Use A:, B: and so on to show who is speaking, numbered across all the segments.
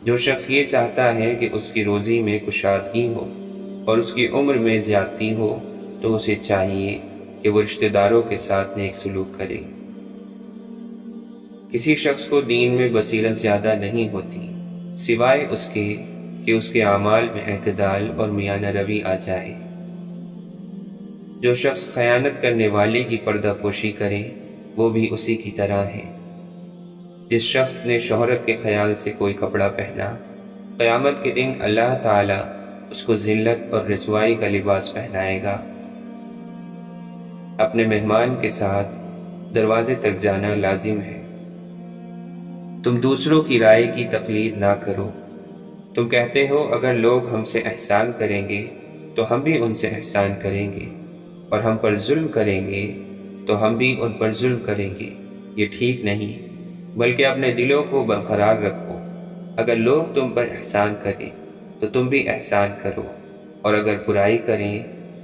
A: جو شخص یہ چاہتا ہے کہ اس کی روزی میں کشادگی ہو اور اس کی عمر میں زیادتی ہو تو اسے چاہیے کہ وہ رشتہ داروں کے ساتھ نیک سلوک کرے۔ کسی شخص کو دین میں بصیرت زیادہ نہیں ہوتی سوائے اس کے کہ اس کے اعمال میں اعتدال اور میانہ روی آ جائے۔ جو شخص خیانت کرنے والے کی پردہ پوشی کرے وہ بھی اسی کی طرح ہے۔ جس شخص نے شہرت کے خیال سے کوئی کپڑا پہنا، قیامت کے دن اللہ تعالیٰ اس کو ذلت اور رسوائی کا لباس پہنائے گا۔ اپنے مہمان کے ساتھ دروازے تک جانا لازم ہے۔ تم دوسروں کی رائے کی تقلید نہ کرو۔ تم کہتے ہو اگر لوگ ہم سے احسان کریں گے تو ہم بھی ان سے احسان کریں گے، اور ہم پر ظلم کریں گے تو ہم بھی ان پر ظلم کریں گے۔ یہ ٹھیک نہیں، بلکہ اپنے دلوں کو برقرار رکھو۔ اگر لوگ تم پر احسان کریں تو تم بھی احسان کرو، اور اگر برائی کریں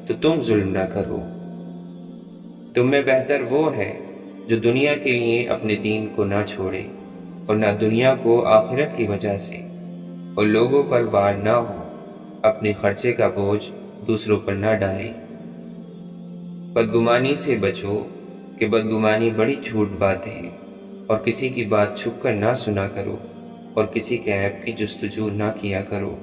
A: تو تم ظلم نہ کرو۔ تم میں بہتر وہ ہے جو دنیا کے لیے اپنے دین کو نہ چھوڑے اور نہ دنیا کو آخرت کی وجہ سے، اور لوگوں پر وار نہ ہو، اپنے خرچے کا بوجھ دوسروں پر نہ ڈالیں۔ بدگمانی سے بچو کہ بدگمانی بڑی جھوٹ بات ہے، اور کسی کی بات چھپ کر نہ سنا کرو، اور کسی کے عیب کی جستجو نہ کیا کرو۔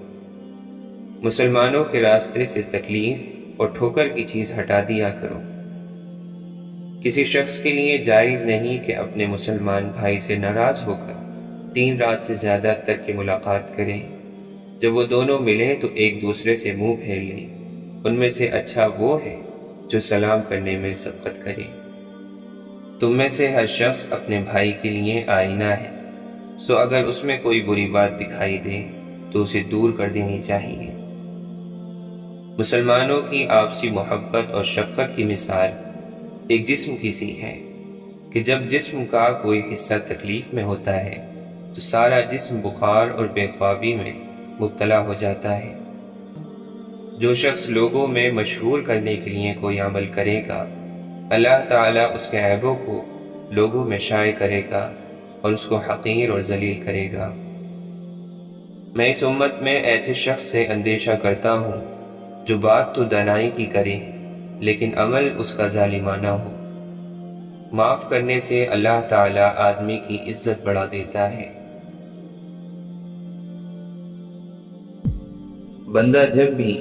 A: مسلمانوں کے راستے سے تکلیف اور ٹھوکر کی چیز ہٹا دیا کرو۔ کسی شخص کے لیے جائز نہیں کہ اپنے مسلمان بھائی سے ناراض ہو کر 3 رات سے زیادہ تک کی ملاقات کریں۔ جب وہ دونوں ملیں تو ایک دوسرے سے منہ پھیر لیں۔ ان میں سے اچھا وہ ہے جو سلام کرنے میں سبقت کرے۔ تم میں سے ہر شخص اپنے بھائی کے لیے آئینہ ہے، سو اگر اس میں کوئی بری بات دکھائی دے تو اسے دور کر دینی چاہیے۔ مسلمانوں کی آپسی محبت اور شفقت کی مثال ایک جسم کی سی ہے کہ جب جسم کا کوئی حصہ تکلیف میں ہوتا ہے تو سارا جسم بخار اور بے خوابی میں مبتلا ہو جاتا ہے۔ جو شخص لوگوں میں مشہور کرنے کے لیے کوئی عمل کرے گا، اللہ تعالیٰ اس کے عیبوں کو لوگوں میں شائع کرے گا اور اس کو حقیر اور ذلیل کرے گا۔ میں اس امت میں ایسے شخص سے اندیشہ کرتا ہوں جو بات تو دانائی کی کرے لیکن عمل اس کا ظالمانہ ہو۔ معاف کرنے سے اللہ تعالیٰ آدمی کی عزت بڑھا دیتا ہے۔ بندہ جب بھی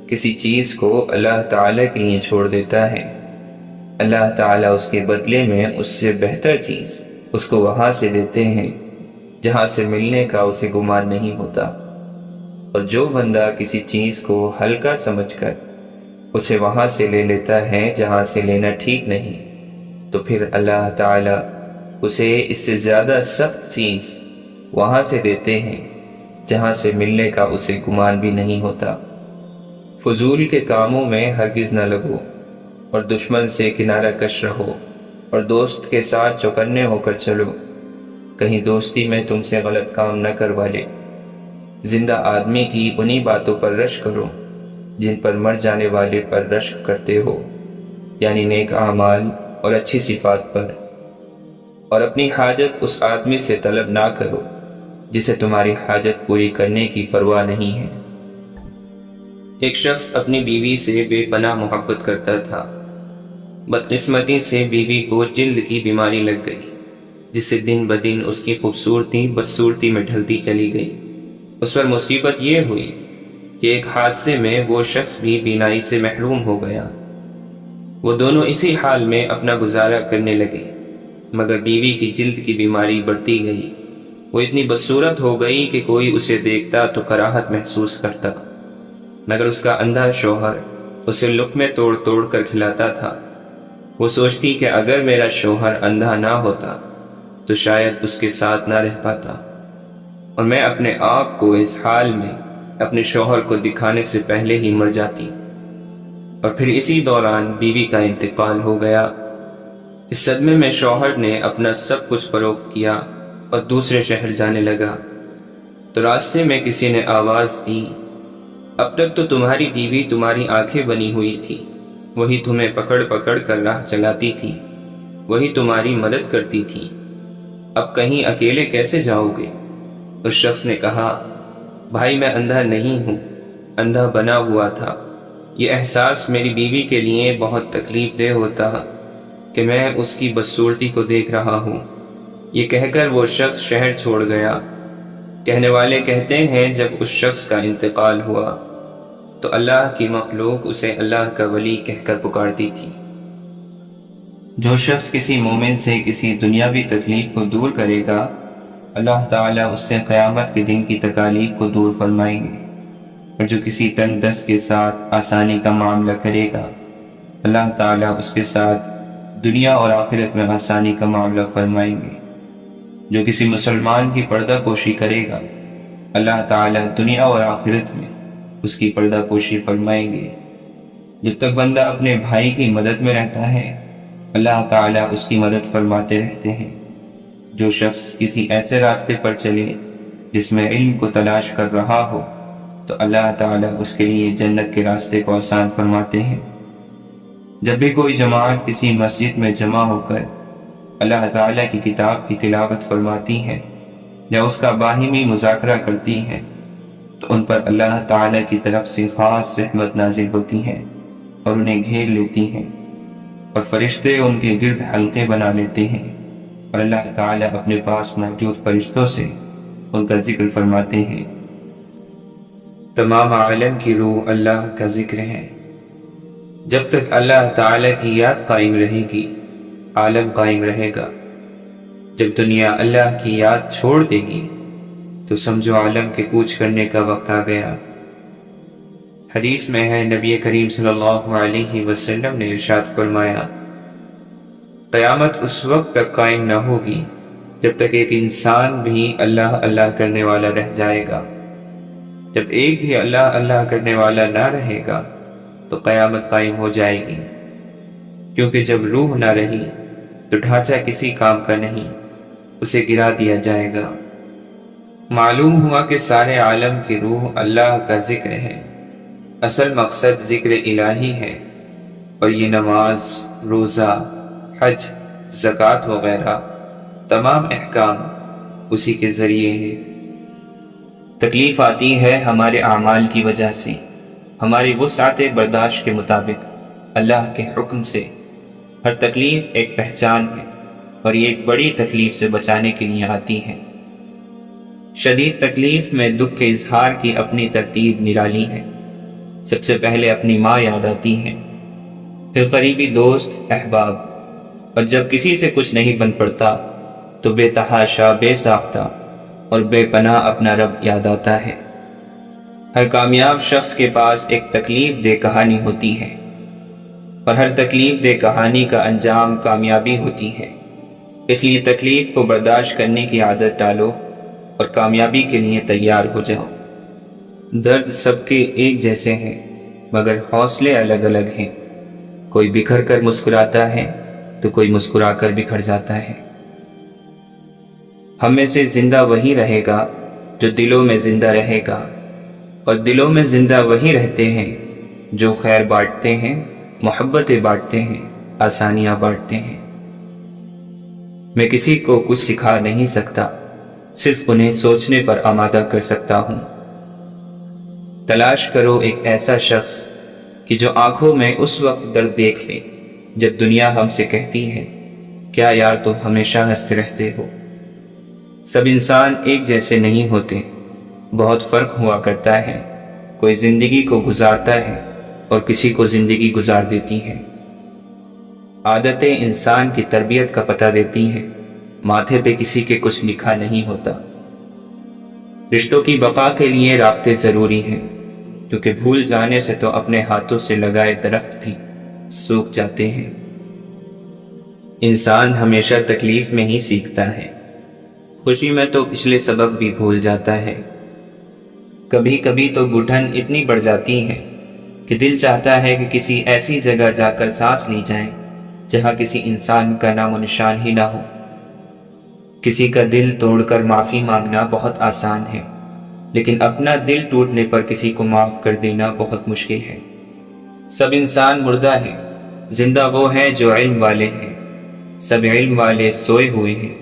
A: کسی چیز کو اللہ تعالیٰ کے لیے چھوڑ دیتا ہے، اللہ تعالیٰ اس کے بدلے میں اس سے بہتر چیز اس کو وہاں سے دیتے ہیں جہاں سے ملنے کا اسے گمان نہیں ہوتا۔ اور جو بندہ کسی چیز کو ہلکا سمجھ کر اسے وہاں سے لے لیتا ہے جہاں سے لینا ٹھیک نہیں، تو پھر اللہ تعالیٰ اسے اس سے زیادہ سخت چیز وہاں سے دیتے ہیں جہاں سے ملنے کا اسے گمان بھی نہیں ہوتا۔ فضول کے کاموں میں ہرگز نہ لگو، اور دشمن سے کنارہ کش رہو، اور دوست کے ساتھ چوکنے ہو کر چلو، کہیں دوستی میں تم سے غلط کام نہ کروا لے۔ زندہ آدمی کی انہی باتوں پر رشک کرو جن پر مر جانے والے پر رشک کرتے ہو، یعنی نیک اعمال اور اچھی صفات پر، اور اپنی حاجت اس آدمی سے طلب نہ کرو جسے تمہاری حاجت پوری کرنے کی پرواہ نہیں ہے۔ ایک شخص اپنی بیوی سے بے پناہ محبت کرتا تھا۔ بدقسمتی سے بیوی کو جلد کی بیماری لگ گئی، جس سے دن بدن اس کی خوبصورتی بدصورتی میں ڈھلتی چلی گئی۔ اس پر مصیبت یہ ہوئی کہ ایک حادثے میں وہ شخص بھی بینائی سے محروم ہو گیا۔ وہ دونوں اسی حال میں اپنا گزارا کرنے لگے، مگر بیوی کی جلد کی بیماری بڑھتی گئی۔ وہ اتنی بدصورت ہو گئی کہ کوئی اسے دیکھتا تو کراہت محسوس کرتا، مگر اس کا اندھا شوہر اسے لقمے توڑ توڑ کر کھلاتا تھا۔ وہ سوچتی کہ اگر میرا شوہر اندھا نہ ہوتا تو شاید اس کے ساتھ نہ رہ پاتا، اور میں اپنے آپ کو اس حال میں اپنے شوہر کو دکھانے سے پہلے ہی مر جاتی۔ اور پھر اسی دوران بیوی کا انتقال ہو گیا۔ اس صدمے میں شوہر نے اپنا سب کچھ فروخت کیا اور دوسرے شہر جانے لگا۔ تو راستے میں کسی نے آواز دی، اب تک تو تمہاری بیوی تمہاری آنکھیں بنی ہوئی تھی، وہی تمہیں پکڑ پکڑ کر راہ چلاتی تھی، وہی تمہاری مدد کرتی تھی، اب کہیں اکیلے کیسے جاؤ گے؟ اس شخص نے کہا، بھائی میں اندھا نہیں ہوں، اندھا بنا ہوا تھا۔ یہ احساس میری بیوی کے لیے بہت تکلیف دہ ہوتا کہ میں اس کی بدصورتی کو دیکھ رہا ہوں۔ یہ کہہ کر وہ شخص شہر چھوڑ گیا۔ کہنے والے کہتے ہیں جب اس شخص کا انتقال ہوا تو اللہ کی مخلوق اسے اللہ کا ولی کہہ کر پکارتی تھی۔ جو شخص کسی مومن سے کسی دنیاوی تکلیف کو دور کرے گا، اللہ تعالیٰ اس سے قیامت کے دن کی تکالیف کو دور فرمائیں گے، اور جو کسی تنگ دست کے ساتھ آسانی کا معاملہ کرے گا، اللہ تعالیٰ اس کے ساتھ دنیا اور آخرت میں آسانی کا معاملہ فرمائیں گے۔ جو کسی مسلمان کی پردہ پوشی کرے گا، اللہ تعالیٰ دنیا اور آخرت میں اس کی پردہ پوشی فرمائیں گے۔ جب تک بندہ اپنے بھائی کی مدد میں رہتا ہے، اللہ تعالیٰ اس کی مدد فرماتے رہتے ہیں۔ جو شخص کسی ایسے راستے پر چلے جس میں علم کو تلاش کر رہا ہو، تو اللہ تعالیٰ اس کے لیے جنت کے راستے کو آسان فرماتے ہیں۔ جب بھی کوئی جماعت کسی مسجد میں جمع ہو کر اللہ تعالیٰ کی کتاب کی تلاوت فرماتی ہے یا اس کا باہمی مذاکرہ کرتی ہے، تو ان پر اللہ تعالیٰ کی طرف سے خاص رحمت نازل ہوتی ہے اور انہیں گھیر لیتی ہیں، اور فرشتے ان کے گرد حلقے بنا لیتے ہیں، اور اللہ تعالیٰ اپنے پاس موجود فرشتوں سے ان کا ذکر فرماتے ہیں۔ تمام عالم کی روح اللہ کا ذکر ہے۔ جب تک اللہ تعالیٰ کی یاد قائم رہے گی، عالم قائم رہے گا۔ جب دنیا اللہ کی یاد چھوڑ دے گی تو سمجھو عالم کے کوچ کرنے کا وقت آ گیا۔ حدیث میں ہے، نبی کریم صلی اللہ علیہ وسلم نے ارشاد فرمایا، قیامت اس وقت تک قائم نہ ہوگی جب تک ایک انسان بھی اللہ اللہ کرنے والا رہ جائے گا۔ جب ایک بھی اللہ اللہ کرنے والا نہ رہے گا تو قیامت قائم ہو جائے گی، کیونکہ جب روح نہ رہی تو ڈھانچہ کسی کام کا نہیں، اسے گرا دیا جائے گا۔ معلوم ہوا کہ سارے عالم کی روح اللہ کا ذکر ہے۔ اصل مقصد ذکر الہی ہے، اور یہ نماز، روزہ، حج، زکوٰۃ وغیرہ تمام احکام اسی کے ذریعے ہیں۔ تکلیف آتی ہے ہمارے اعمال کی وجہ سے، ہماری وسعت برداشت کے مطابق، اللہ کے حکم سے۔ ہر تکلیف ایک پہچان ہے، اور یہ ایک بڑی تکلیف سے بچانے کے لیے آتی ہے۔ شدید تکلیف میں دکھ کے اظہار کی اپنی ترتیب نرالی ہے۔ سب سے پہلے اپنی ماں یاد آتی ہے، پھر قریبی دوست، احباب، اور جب کسی سے کچھ نہیں بن پڑتا تو بے تحاشا، بے ساختہ اور بے پناہ اپنا رب یاد آتا ہے۔ ہر کامیاب شخص کے پاس ایک تکلیف دہ کہانی ہوتی ہے، اور ہر تکلیف دہ کہانی کا انجام کامیابی ہوتی ہے۔ اس لیے تکلیف کو برداشت کرنے کی عادت ڈالو اور کامیابی کے لیے تیار ہو جاؤ۔ درد سب کے ایک جیسے ہیں، مگر حوصلے الگ الگ ہیں۔ کوئی بکھر کر مسکراتا ہے تو کوئی مسکرا کر بکھر جاتا ہے۔ ہم میں سے زندہ وہی رہے گا جو دلوں میں زندہ رہے گا، اور دلوں میں زندہ وہی رہتے ہیں جو خیر بانٹتے ہیں، محبتیں بانٹتے ہیں، آسانیاں بانٹتے ہیں۔ میں کسی کو کچھ سکھا نہیں سکتا، صرف انہیں سوچنے پر آمادہ کر سکتا ہوں۔ تلاش کرو ایک ایسا شخص کہ جو آنکھوں میں اس وقت درد دیکھ لے جب دنیا ہم سے کہتی ہے، کیا یار تم ہمیشہ ہنستے رہتے ہو۔ سب انسان ایک جیسے نہیں ہوتے، بہت فرق ہوا کرتا ہے۔ کوئی زندگی کو گزارتا ہے اور کسی کو زندگی گزار دیتی ہے۔ عادتیں انسان کی تربیت کا پتہ دیتی ہیں، ماتھے پہ کسی کے کچھ لکھا نہیں ہوتا۔ رشتوں کی بقا کے لیے رابطے ضروری ہیں، کیونکہ بھول جانے سے تو اپنے ہاتھوں سے لگائے درخت بھی سوکھ جاتے ہیں۔ انسان ہمیشہ تکلیف میں ہی سیکھتا ہے، خوشی میں تو پچھلے سبق بھی بھول جاتا ہے۔ کبھی کبھی تو گھٹن اتنی بڑھ جاتی ہے کہ دل چاہتا ہے کہ کسی ایسی جگہ جا کر سانس لی جائے جہاں کسی انسان کا نام و نشان ہی نہ ہو۔ کسی کا دل توڑ کر معافی مانگنا بہت آسان ہے، لیکن اپنا دل ٹوٹنے پر کسی کو معاف کر دینا بہت مشکل ہے۔ سب انسان مردہ ہیں، زندہ وہ ہیں جو علم والے ہیں۔ سب علم والے سوئے ہوئے ہیں،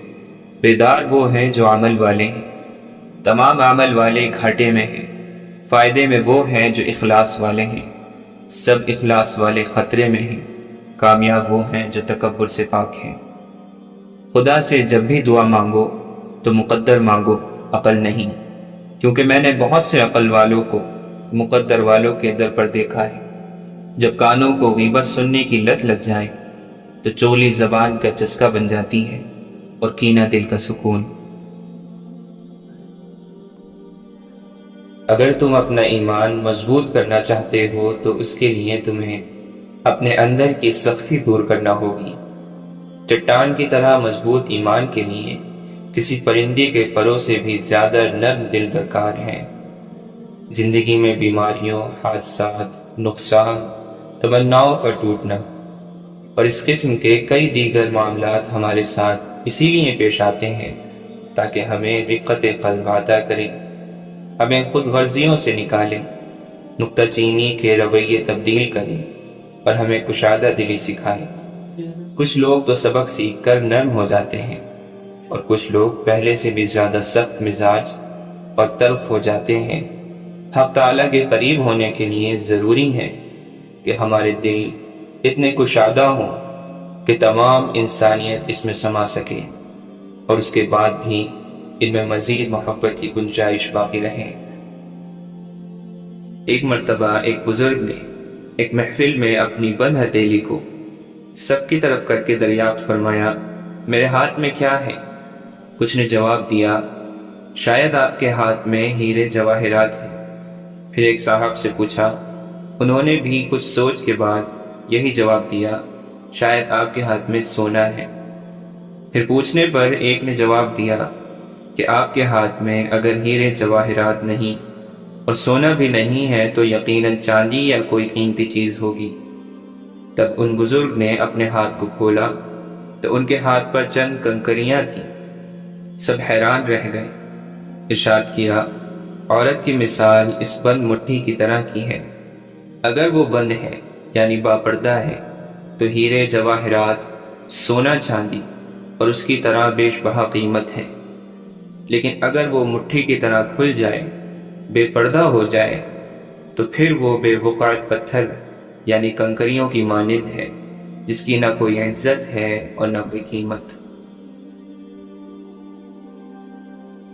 A: بیدار وہ ہیں جو عمل والے ہیں۔ تمام عمل والے گھاٹے میں ہیں، فائدے میں وہ ہیں جو اخلاص والے ہیں، سب اخلاص والے خطرے میں ہیں، کامیاب وہ ہیں جو تکبر سے پاک ہیں۔ خدا سے جب بھی دعا مانگو تو مقدر مانگو، عقل نہیں، کیونکہ میں نے بہت سے عقل والوں کو مقدر والوں کے در پر دیکھا ہے۔ جب کانوں کو غیبت سننے کی لت لگ جائے تو چغلی زبان کا چسکا بن جاتی ہے اور کینہ دل کا سکون۔ اگر تم اپنا ایمان مضبوط کرنا چاہتے ہو تو اس کے لیے تمہیں اپنے اندر کی سختی دور کرنا ہوگی۔ چٹان کی طرح مضبوط ایمان کے لیے کسی پرندے کے پروں سے بھی زیادہ نرم دل درکار ہے۔ زندگی میں بیماریوں، حادثات، نقصان، تمناؤں کا ٹوٹنا اور اس قسم کے کئی دیگر معاملات ہمارے ساتھ اسی لیے پیش آتے ہیں تاکہ ہمیں رقت قلب عطا کریں، ہمیں خود غرضیوں سے نکالیں، نکتہ چینی کے رویے تبدیل کریں اور ہمیں کشادہ دلی سکھائیں۔ کچھ لوگ تو سبق سیکھ کر نرم ہو جاتے ہیں اور کچھ لوگ پہلے سے بھی زیادہ سخت مزاج اور تلخ ہو جاتے ہیں۔ حق تعالیٰ کے قریب ہونے کے لیے ضروری ہے کہ ہمارے دل اتنے کشادہ ہوں کہ تمام انسانیت اس میں سما سکے اور اس کے بعد بھی ان میں مزید محبت کی گنجائش باقی رہے۔ ایک مرتبہ ایک بزرگ نے ایک محفل میں اپنی بند ہتھیلی کو سب کی طرف کر کے دریافت فرمایا، میرے ہاتھ میں کیا ہے؟ کچھ نے جواب دیا، شاید آپ کے ہاتھ میں ہیرے جواہرات ہیں۔ پھر ایک صاحب سے پوچھا، انہوں نے بھی کچھ سوچ کے بعد یہی جواب دیا، شاید آپ کے ہاتھ میں سونا ہے۔ پھر پوچھنے پر ایک نے جواب دیا کہ آپ کے ہاتھ میں اگر ہیرے جواہرات نہیں اور سونا بھی نہیں ہے تو یقیناً چاندی یا کوئی قیمتی چیز ہوگی۔ تب ان بزرگ نے اپنے ہاتھ کو کھولا تو ان کے ہاتھ پر چند کنکریاں تھیں۔ سب حیران رہ گئے۔ ارشاد کیا، عورت کی مثال اس بند مٹھی کی طرح کی ہے، اگر وہ بند ہے یعنی باپردہ ہے تو ہیرے جواہرات، سونا چاندی اور اس کی طرح بیش بہا قیمت ہے، لیکن اگر وہ مٹھی کی طرح کھل جائے، بے پردہ ہو جائے تو پھر وہ بے وقعت پتھر یعنی کنکریوں کی مانند ہے، جس کی نہ کوئی عزت ہے اور نہ کوئی قیمت۔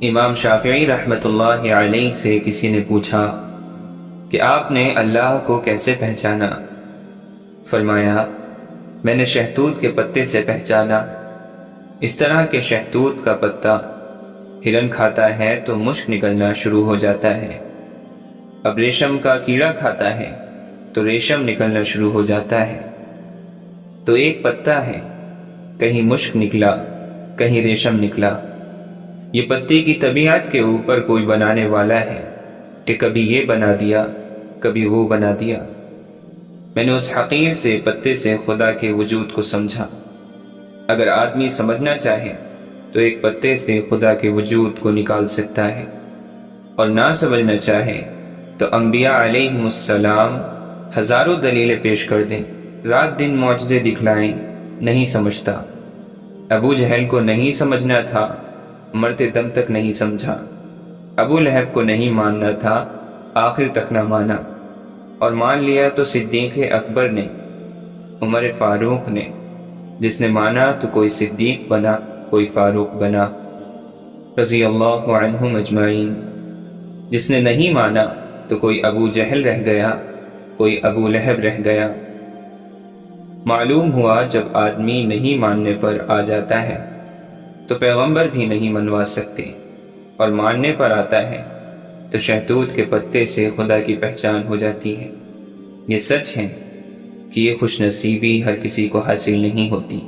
A: امام شافعی رحمۃ اللہ علیہ سے کسی نے پوچھا کہ آپ نے اللہ کو کیسے پہچانا؟ فرمایا، میں نے شہتوت کے پتے سے پہچانا، اس طرح کہ شہتوت کا پتا ہرن کھاتا ہے تو مشک نکلنا شروع ہو جاتا ہے، اب ریشم کا کیڑا کھاتا ہے تو ریشم نکلنا شروع ہو جاتا ہے، تو ایک پتا ہے، کہیں مشک نکلا کہیں ریشم نکلا۔ یہ پتے کی طبیعت کے اوپر کوئی بنانے والا ہے کہ کبھی یہ بنا دیا کبھی وہ بنا دیا۔ میں نے اس حقیر سے پتے سے خدا کے وجود کو سمجھا۔ اگر آدمی سمجھنا چاہے تو ایک پتے سے خدا کے وجود کو نکال سکتا ہے، اور نہ سمجھنا چاہے تو انبیاء علیہم السلام ہزاروں دلیلیں پیش کر دیں، رات دن معجزے دکھلائیں، نہیں سمجھتا۔ ابو جہل کو نہیں سمجھنا تھا، مرتے دم تک نہیں سمجھا۔ ابو لہب کو نہیں ماننا تھا، آخر تک نہ مانا، اور مان لیا تو صدیق اکبر نے، عمر فاروق نے، جس نے مانا تو کوئی صدیق بنا، کوئی فاروق بنا، رضی اللہ عنہم اجمعین۔ جس نے نہیں مانا تو کوئی ابو جہل رہ گیا، کوئی ابو لہب رہ گیا۔ معلوم ہوا جب آدمی نہیں ماننے پر آ جاتا ہے تو پیغمبر بھی نہیں منوا سکتے، اور ماننے پر آتا ہے تو شہتوت کے پتے سے خدا کی پہچان ہو جاتی ہے۔ یہ سچ ہے کہ یہ خوش نصیبی ہر کسی کو حاصل نہیں ہوتی۔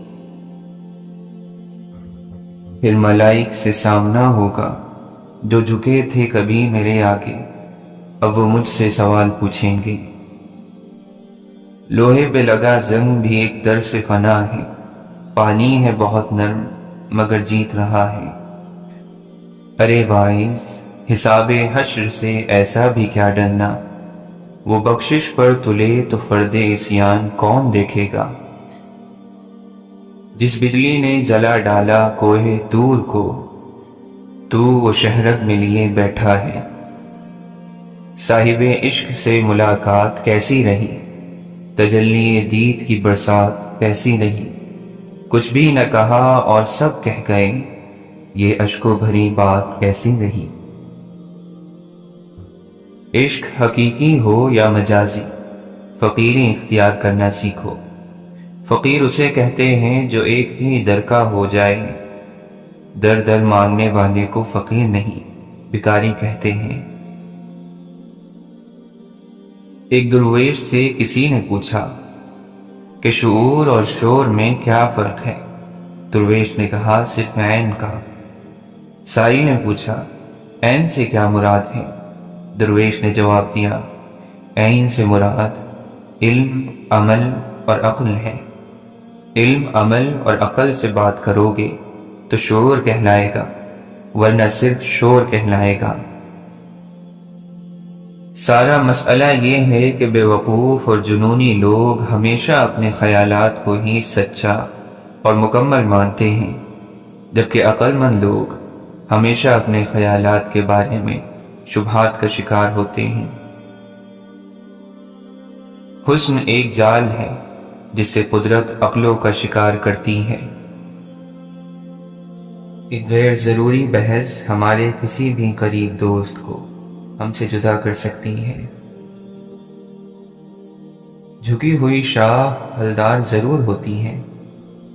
A: پھر ملائک سے سامنا ہوگا، جو جھکے تھے کبھی میرے آگے، اب وہ مجھ سے سوال پوچھیں گے۔ لوہے پہ لگا زنگ بھی ایک در سے فنا ہے، پانی ہے بہت نرم مگر جیت رہا ہے۔ ارے باعث حساب حشر سے ایسا بھی کیا ڈرنا، وہ بخشش پر تلے تو فرد عصیان کون دیکھے گا۔ جس بجلی نے جلا ڈالا کوہ طور کو، تو وہ شہرت میں لیے بیٹھا ہے۔ صاحب عشق سے ملاقات کیسی رہی، تجلی دید کی برسات کیسی رہی، کچھ بھی نہ کہا اور سب کہہ گئے، یہ اشکوں بھری بات کیسی رہی۔ عشق حقیقی ہو یا مجازی، فقیری اختیار کرنا سیکھو۔ فقیر اسے کہتے ہیں جو ایک ہی در کا ہو جائے، در در مانگنے والے کو فقیر نہیں بھکاری کہتے ہیں۔ ایک درویش سے کسی نے پوچھا کہ شعور اور شور میں کیا فرق ہے؟ درویش نے کہا صرف عین کا۔ سائی نے پوچھا عین سے کیا مراد ہے؟ درویش نے جواب دیا عین سے مراد علم، عمل اور عقل ہے۔ علم، عمل اور عقل سے بات کرو گے تو شعور کہلائے گا، ورنہ صرف شور کہلائے گا۔ سارا مسئلہ یہ ہے کہ بے وقوف اور جنونی لوگ ہمیشہ اپنے خیالات کو ہی سچا اور مکمل مانتے ہیں، جبکہ عقل مند لوگ ہمیشہ اپنے خیالات کے بارے میں شبہات کا شکار ہوتے ہیں۔ حسن ایک جال ہے جس سے قدرت عقلوں کا شکار کرتی ہے۔ ایک غیر ضروری بحث ہمارے کسی بھی قریب دوست کو ہم سے جدا کر سکتی ہے۔ جھکی ہوئی شاخ پھلدار ضرور ہوتی ہے،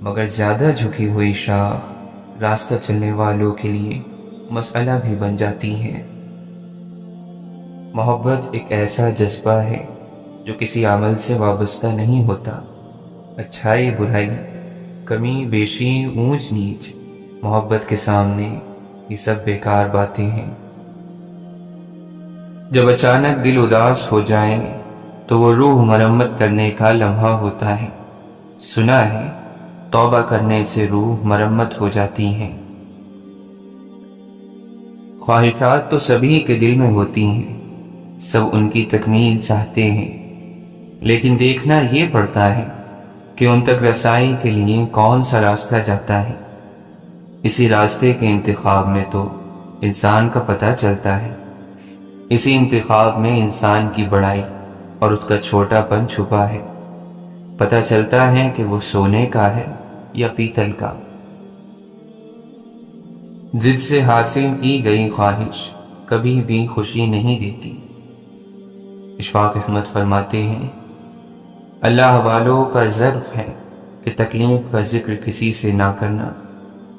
A: مگر زیادہ جھکی ہوئی شاخ راستہ چلنے والوں کے لیے مسئلہ بھی بن جاتی ہے۔ محبت ایک ایسا جذبہ ہے جو کسی عمل سے وابستہ نہیں ہوتا۔ اچھائی، برائی، کمی بیشی، اونچ نیچ، محبت کے سامنے یہ سب بیکار باتیں ہیں۔ جب اچانک دل اداس ہو جائے تو وہ روح مرمت کرنے کا لمحہ ہوتا ہے۔ سنا ہے توبہ کرنے سے روح مرمت ہو جاتی ہے۔ خواہشات تو سبھی کے دل میں ہوتی ہیں، سب ان کی تکمیل چاہتے ہیں، لیکن دیکھنا یہ پڑتا ہے کہ ان تک رسائی کے لیے کون سا راستہ جاتا ہے۔ اسی راستے کے انتخاب میں تو انسان کا پتہ چلتا ہے۔ اسی انتخاب میں انسان کی بڑائی اور اس کا چھوٹا پن چھپا ہے۔ پتہ چلتا ہے کہ وہ سونے کا ہے یا پیتل کا۔ جد سے حاصل کی گئی خواہش کبھی بھی خوشی نہیں دیتی۔ اشفاق احمد فرماتے ہیں اللہ والوں کا ظرف ہے کہ تکلیف کا ذکر کسی سے نہ کرنا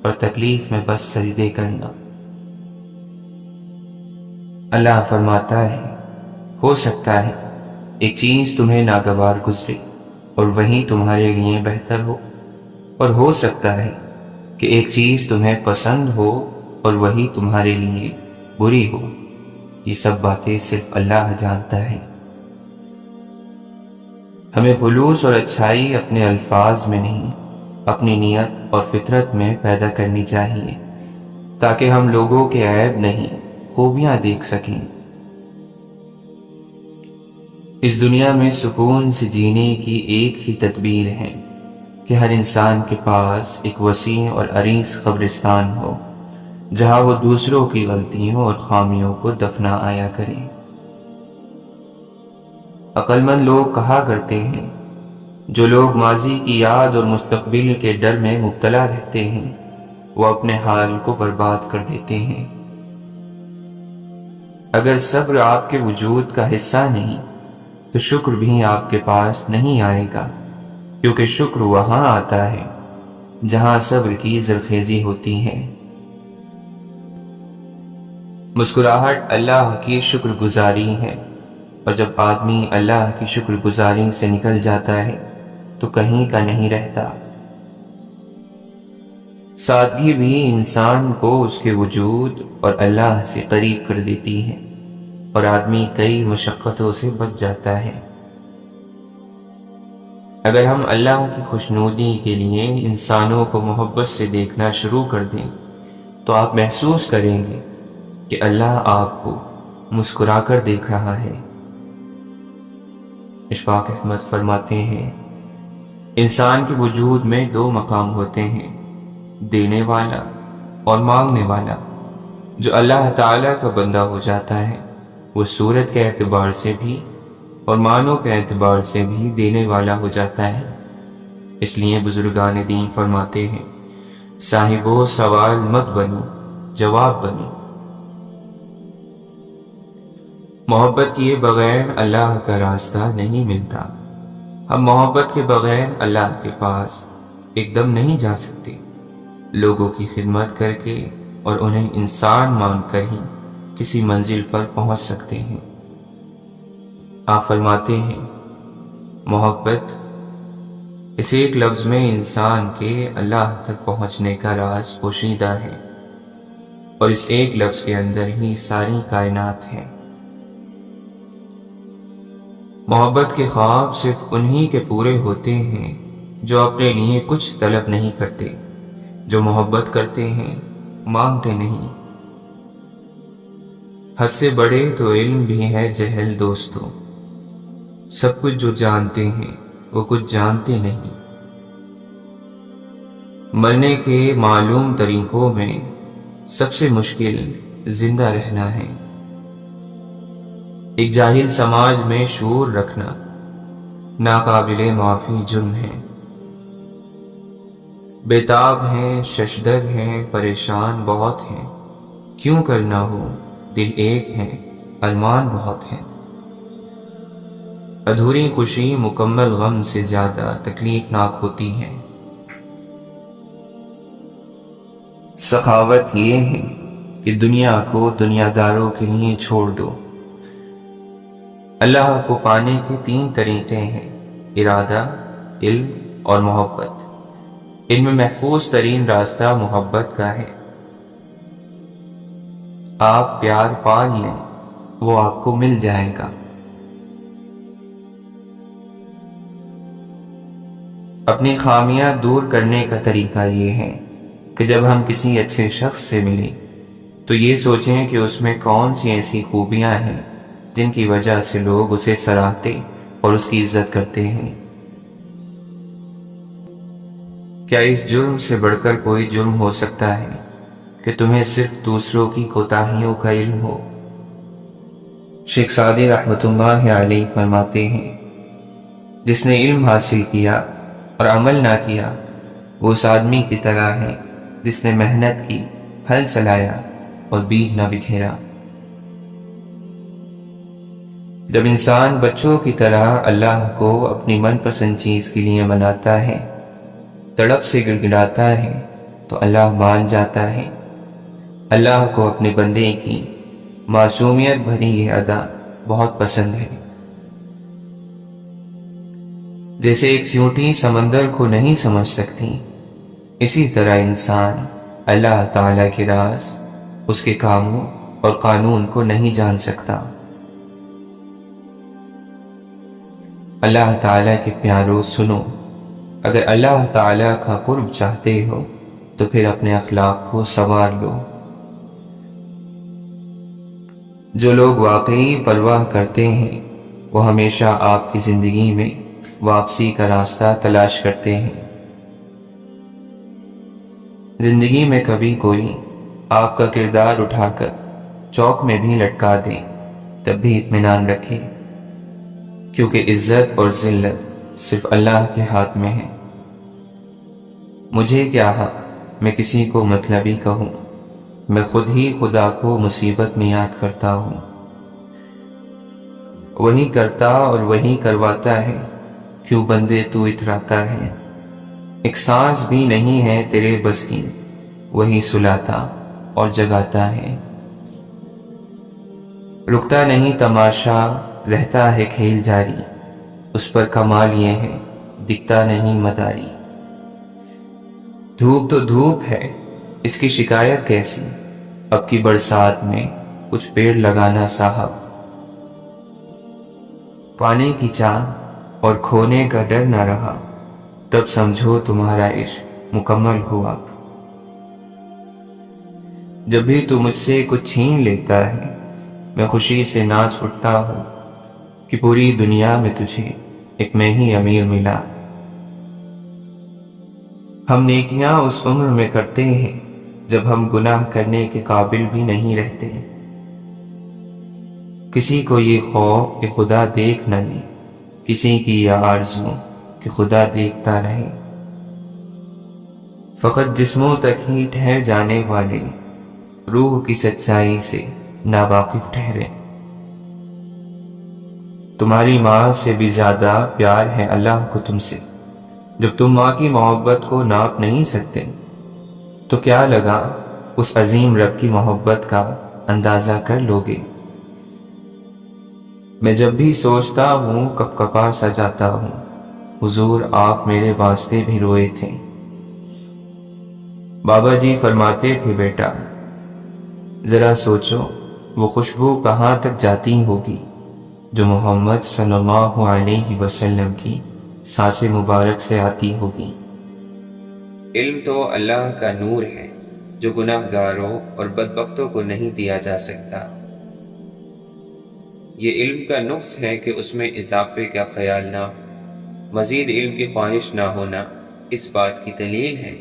A: اور تکلیف میں بس سجدے کرنا۔ اللہ فرماتا ہے ہو سکتا ہے ایک چیز تمہیں ناگوار گزرے اور وہی تمہارے لیے بہتر ہو سکتا ہے کہ ایک چیز تمہیں پسند ہو اور وہی تمہارے لیے بری ہو۔ یہ سب باتیں صرف اللہ جانتا ہے۔ ہمیں خلوص اور اچھائی اپنے الفاظ میں نہیں، اپنی نیت اور فطرت میں پیدا کرنی چاہیے، تاکہ ہم لوگوں کے عیب نہیں خوبیاں دیکھ سکیں۔ اس دنیا میں سکون سے جینے کی ایک ہی تدبیر ہے کہ ہر انسان کے پاس ایک وسیع اور عریض قبرستان ہو، جہاں وہ دوسروں کی غلطیوں اور خامیوں کو دفنا آیا کرے۔ عقل مند لوگ کہا کرتے ہیں جو لوگ ماضی کی یاد اور مستقبل کے ڈر میں مبتلا رہتے ہیں وہ اپنے حال کو برباد کر دیتے ہیں۔ اگر صبر آپ کے وجود کا حصہ نہیں تو شکر بھی آپ کے پاس نہیں آئے گا، کیونکہ شکر وہاں آتا ہے جہاں صبر کی زرخیزی ہوتی ہے۔ مسکراہٹ اللہ کی شکر گزاری ہے، اور جب آدمی اللہ کی شکر گزاری سے نکل جاتا ہے تو کہیں کا نہیں رہتا۔ سادگی بھی انسان کو اس کے وجود اور اللہ سے قریب کر دیتی ہے، اور آدمی کئی مشقتوں سے بچ جاتا ہے۔ اگر ہم اللہ کی خوشنودی کے لیے انسانوں کو محبت سے دیکھنا شروع کر دیں تو آپ محسوس کریں گے کہ اللہ آپ کو مسکرا کر دیکھ رہا ہے۔ اشفاق احمد فرماتے ہیں انسان کے وجود میں دو مقام ہوتے ہیں، دینے والا اور مانگنے والا۔ جو اللہ تعالیٰ کا بندہ ہو جاتا ہے وہ صورت کے اعتبار سے بھی اور معنوں کے اعتبار سے بھی دینے والا ہو جاتا ہے۔ اس لیے بزرگان دین فرماتے ہیں، صاحبو سوال مت بنو، جواب بنو۔ محبت کیے بغیر اللہ کا راستہ نہیں ملتا۔ ہم محبت کے بغیر اللہ کے پاس ایک دم نہیں جا سکتے۔ لوگوں کی خدمت کر کے اور انہیں انسان مان کر ہی کسی منزل پر پہنچ سکتے ہیں۔ آپ فرماتے ہیں، محبت اس ایک لفظ میں انسان کے اللہ تک پہنچنے کا راز پوشیدہ ہے، اور اس ایک لفظ کے اندر ہی ساری کائنات ہے۔ محبت کے خواب صرف انہی کے پورے ہوتے ہیں جو اپنے لیے کچھ طلب نہیں کرتے، جو محبت کرتے ہیں مانگتے نہیں۔ حد سے بڑے تو علم بھی ہے جہل دوستو، سب کچھ جو جانتے ہیں وہ کچھ جانتے نہیں۔ مرنے کے معلوم طریقوں میں سب سے مشکل زندہ رہنا ہے۔ ایک جاہل سماج میں شعور رکھنا ناقابل معافی جرم ہے۔ بےتاب ہیں، ششدر ہیں، پریشان بہت ہیں، کیوں کرنا ہو، دل ایک ہے، ارمان بہت ہیں۔ ادھوری خوشی مکمل غم سے زیادہ تکلیف ناک ہوتی ہے۔ سخاوت یہ ہے کہ دنیا کو دنیا داروں کے لیے چھوڑ دو۔ اللہ کو پانے کے 3 طریقے ہیں، ارادہ، علم اور محبت۔ ان میں محفوظ ترین راستہ محبت کا ہے۔ آپ پیار پال لیں، وہ آپ کو مل جائے گا۔ اپنی خامیاں دور کرنے کا طریقہ یہ ہے کہ جب ہم کسی اچھے شخص سے ملیں تو یہ سوچیں کہ اس میں کون سی ایسی خوبیاں ہیں جن کی وجہ سے لوگ اسے سراہتے اور اس کی عزت کرتے ہیں۔ کیا اس جرم سے بڑھ کر کوئی جرم ہو سکتا ہے کہ تمہیں صرف دوسروں کی کوتاہیوں کا علم ہو؟ شیخ سعدی رحمۃ اللہ علیہ فرماتے ہیں، جس نے علم حاصل کیا اور عمل نہ کیا وہ اس آدمی کی طرح ہے جس نے محنت کی، ہل چلایا اور بیج نہ بکھیرا۔ جب انسان بچوں کی طرح اللہ کو اپنی من پسند چیز کے لیے مناتا ہے، تڑپ سے گڑگڑاتا ہے، تو اللہ مان جاتا ہے۔ اللہ کو اپنے بندے کی معصومیت بھری یہ ادا بہت پسند ہے۔ جیسے ایک چیونٹی سمندر کو نہیں سمجھ سکتی، اسی طرح انسان اللہ تعالیٰ کے راز، اس کے کاموں اور قانون کو نہیں جان سکتا۔ اللہ تعالیٰ کے پیارو سنو، اگر اللہ تعالیٰ کا قرب چاہتے ہو تو پھر اپنے اخلاق کو سنوار لو۔ جو لوگ واقعی پرواہ کرتے ہیں وہ ہمیشہ آپ کی زندگی میں واپسی کا راستہ تلاش کرتے ہیں۔ زندگی میں کبھی کوئی آپ کا کردار اٹھا کر چوک میں بھی لٹکا دے تب بھی اطمینان رکھے، کیونکہ عزت اور ذلت صرف اللہ کے ہاتھ میں ہے۔ مجھے کیا حق میں کسی کو مطلبی کہوں، میں خود ہی خدا کو مصیبت میں یاد کرتا ہوں۔ وہی کرتا اور وہی کرواتا ہے، کیوں بندے تو اتراتا ہے۔ ایک سانس بھی نہیں ہے تیرے بس کی، وہی سلاتا اور جگاتا ہے۔ رکتا نہیں تماشا، رہتا ہے کھیل جاری، اس پر کمال یہ ہے دکھتا نہیں مداری۔ دھوپ تو دھوپ ہے، اس کی شکایت کیسی، اب کی برسات میں کچھ پیڑ لگانا صاحب۔ پانے کی چاہ اور کھونے کا ڈر نہ رہا، تب سمجھو تمہارا عشق مکمل ہوا۔ جب بھی تو مجھ سے کچھ چھین لیتا ہے، میں خوشی سے ناچ اٹھتا ہوں کہ پوری دنیا میں تجھے ایک میں ہی امیر ملا۔ ہم نیکیاں اس عمر میں کرتے ہیں جب ہم گناہ کرنے کے قابل بھی نہیں رہتے۔ کسی کو یہ خوف کہ خدا دیکھ نہ لے، کسی کی یہ آرزو کہ خدا دیکھتا رہے۔ فقط جسموں تک ہی ٹھہر جانے والے روح کی سچائی سے ناواقف ٹھہرے۔ تمہاری ماں سے بھی زیادہ پیار ہے اللہ کو تم سے۔ جب تم ماں کی محبت کو ناپ نہیں سکتے تو کیا لگا اس عظیم رب کی محبت کا اندازہ کر لوگے۔ میں جب بھی سوچتا ہوں کب کپا سا جاتا ہوں، حضور آپ میرے واسطے بھی روئے تھے۔ بابا جی فرماتے تھے بیٹا ذرا سوچو وہ خوشبو کہاں تک جاتی ہوگی جو محمد صلی اللہ علیہ وسلم کی سانس مبارک سے آتی ہوگی۔ علم تو اللہ کا نور ہے جو گناہ گاروں اور بدبختوں کو نہیں دیا جا سکتا۔ یہ علم کا نقص ہے کہ اس میں اضافے کا خیال نہ ہو۔ مزید علم کی خواہش نہ ہونا اس بات کی دلیل ہے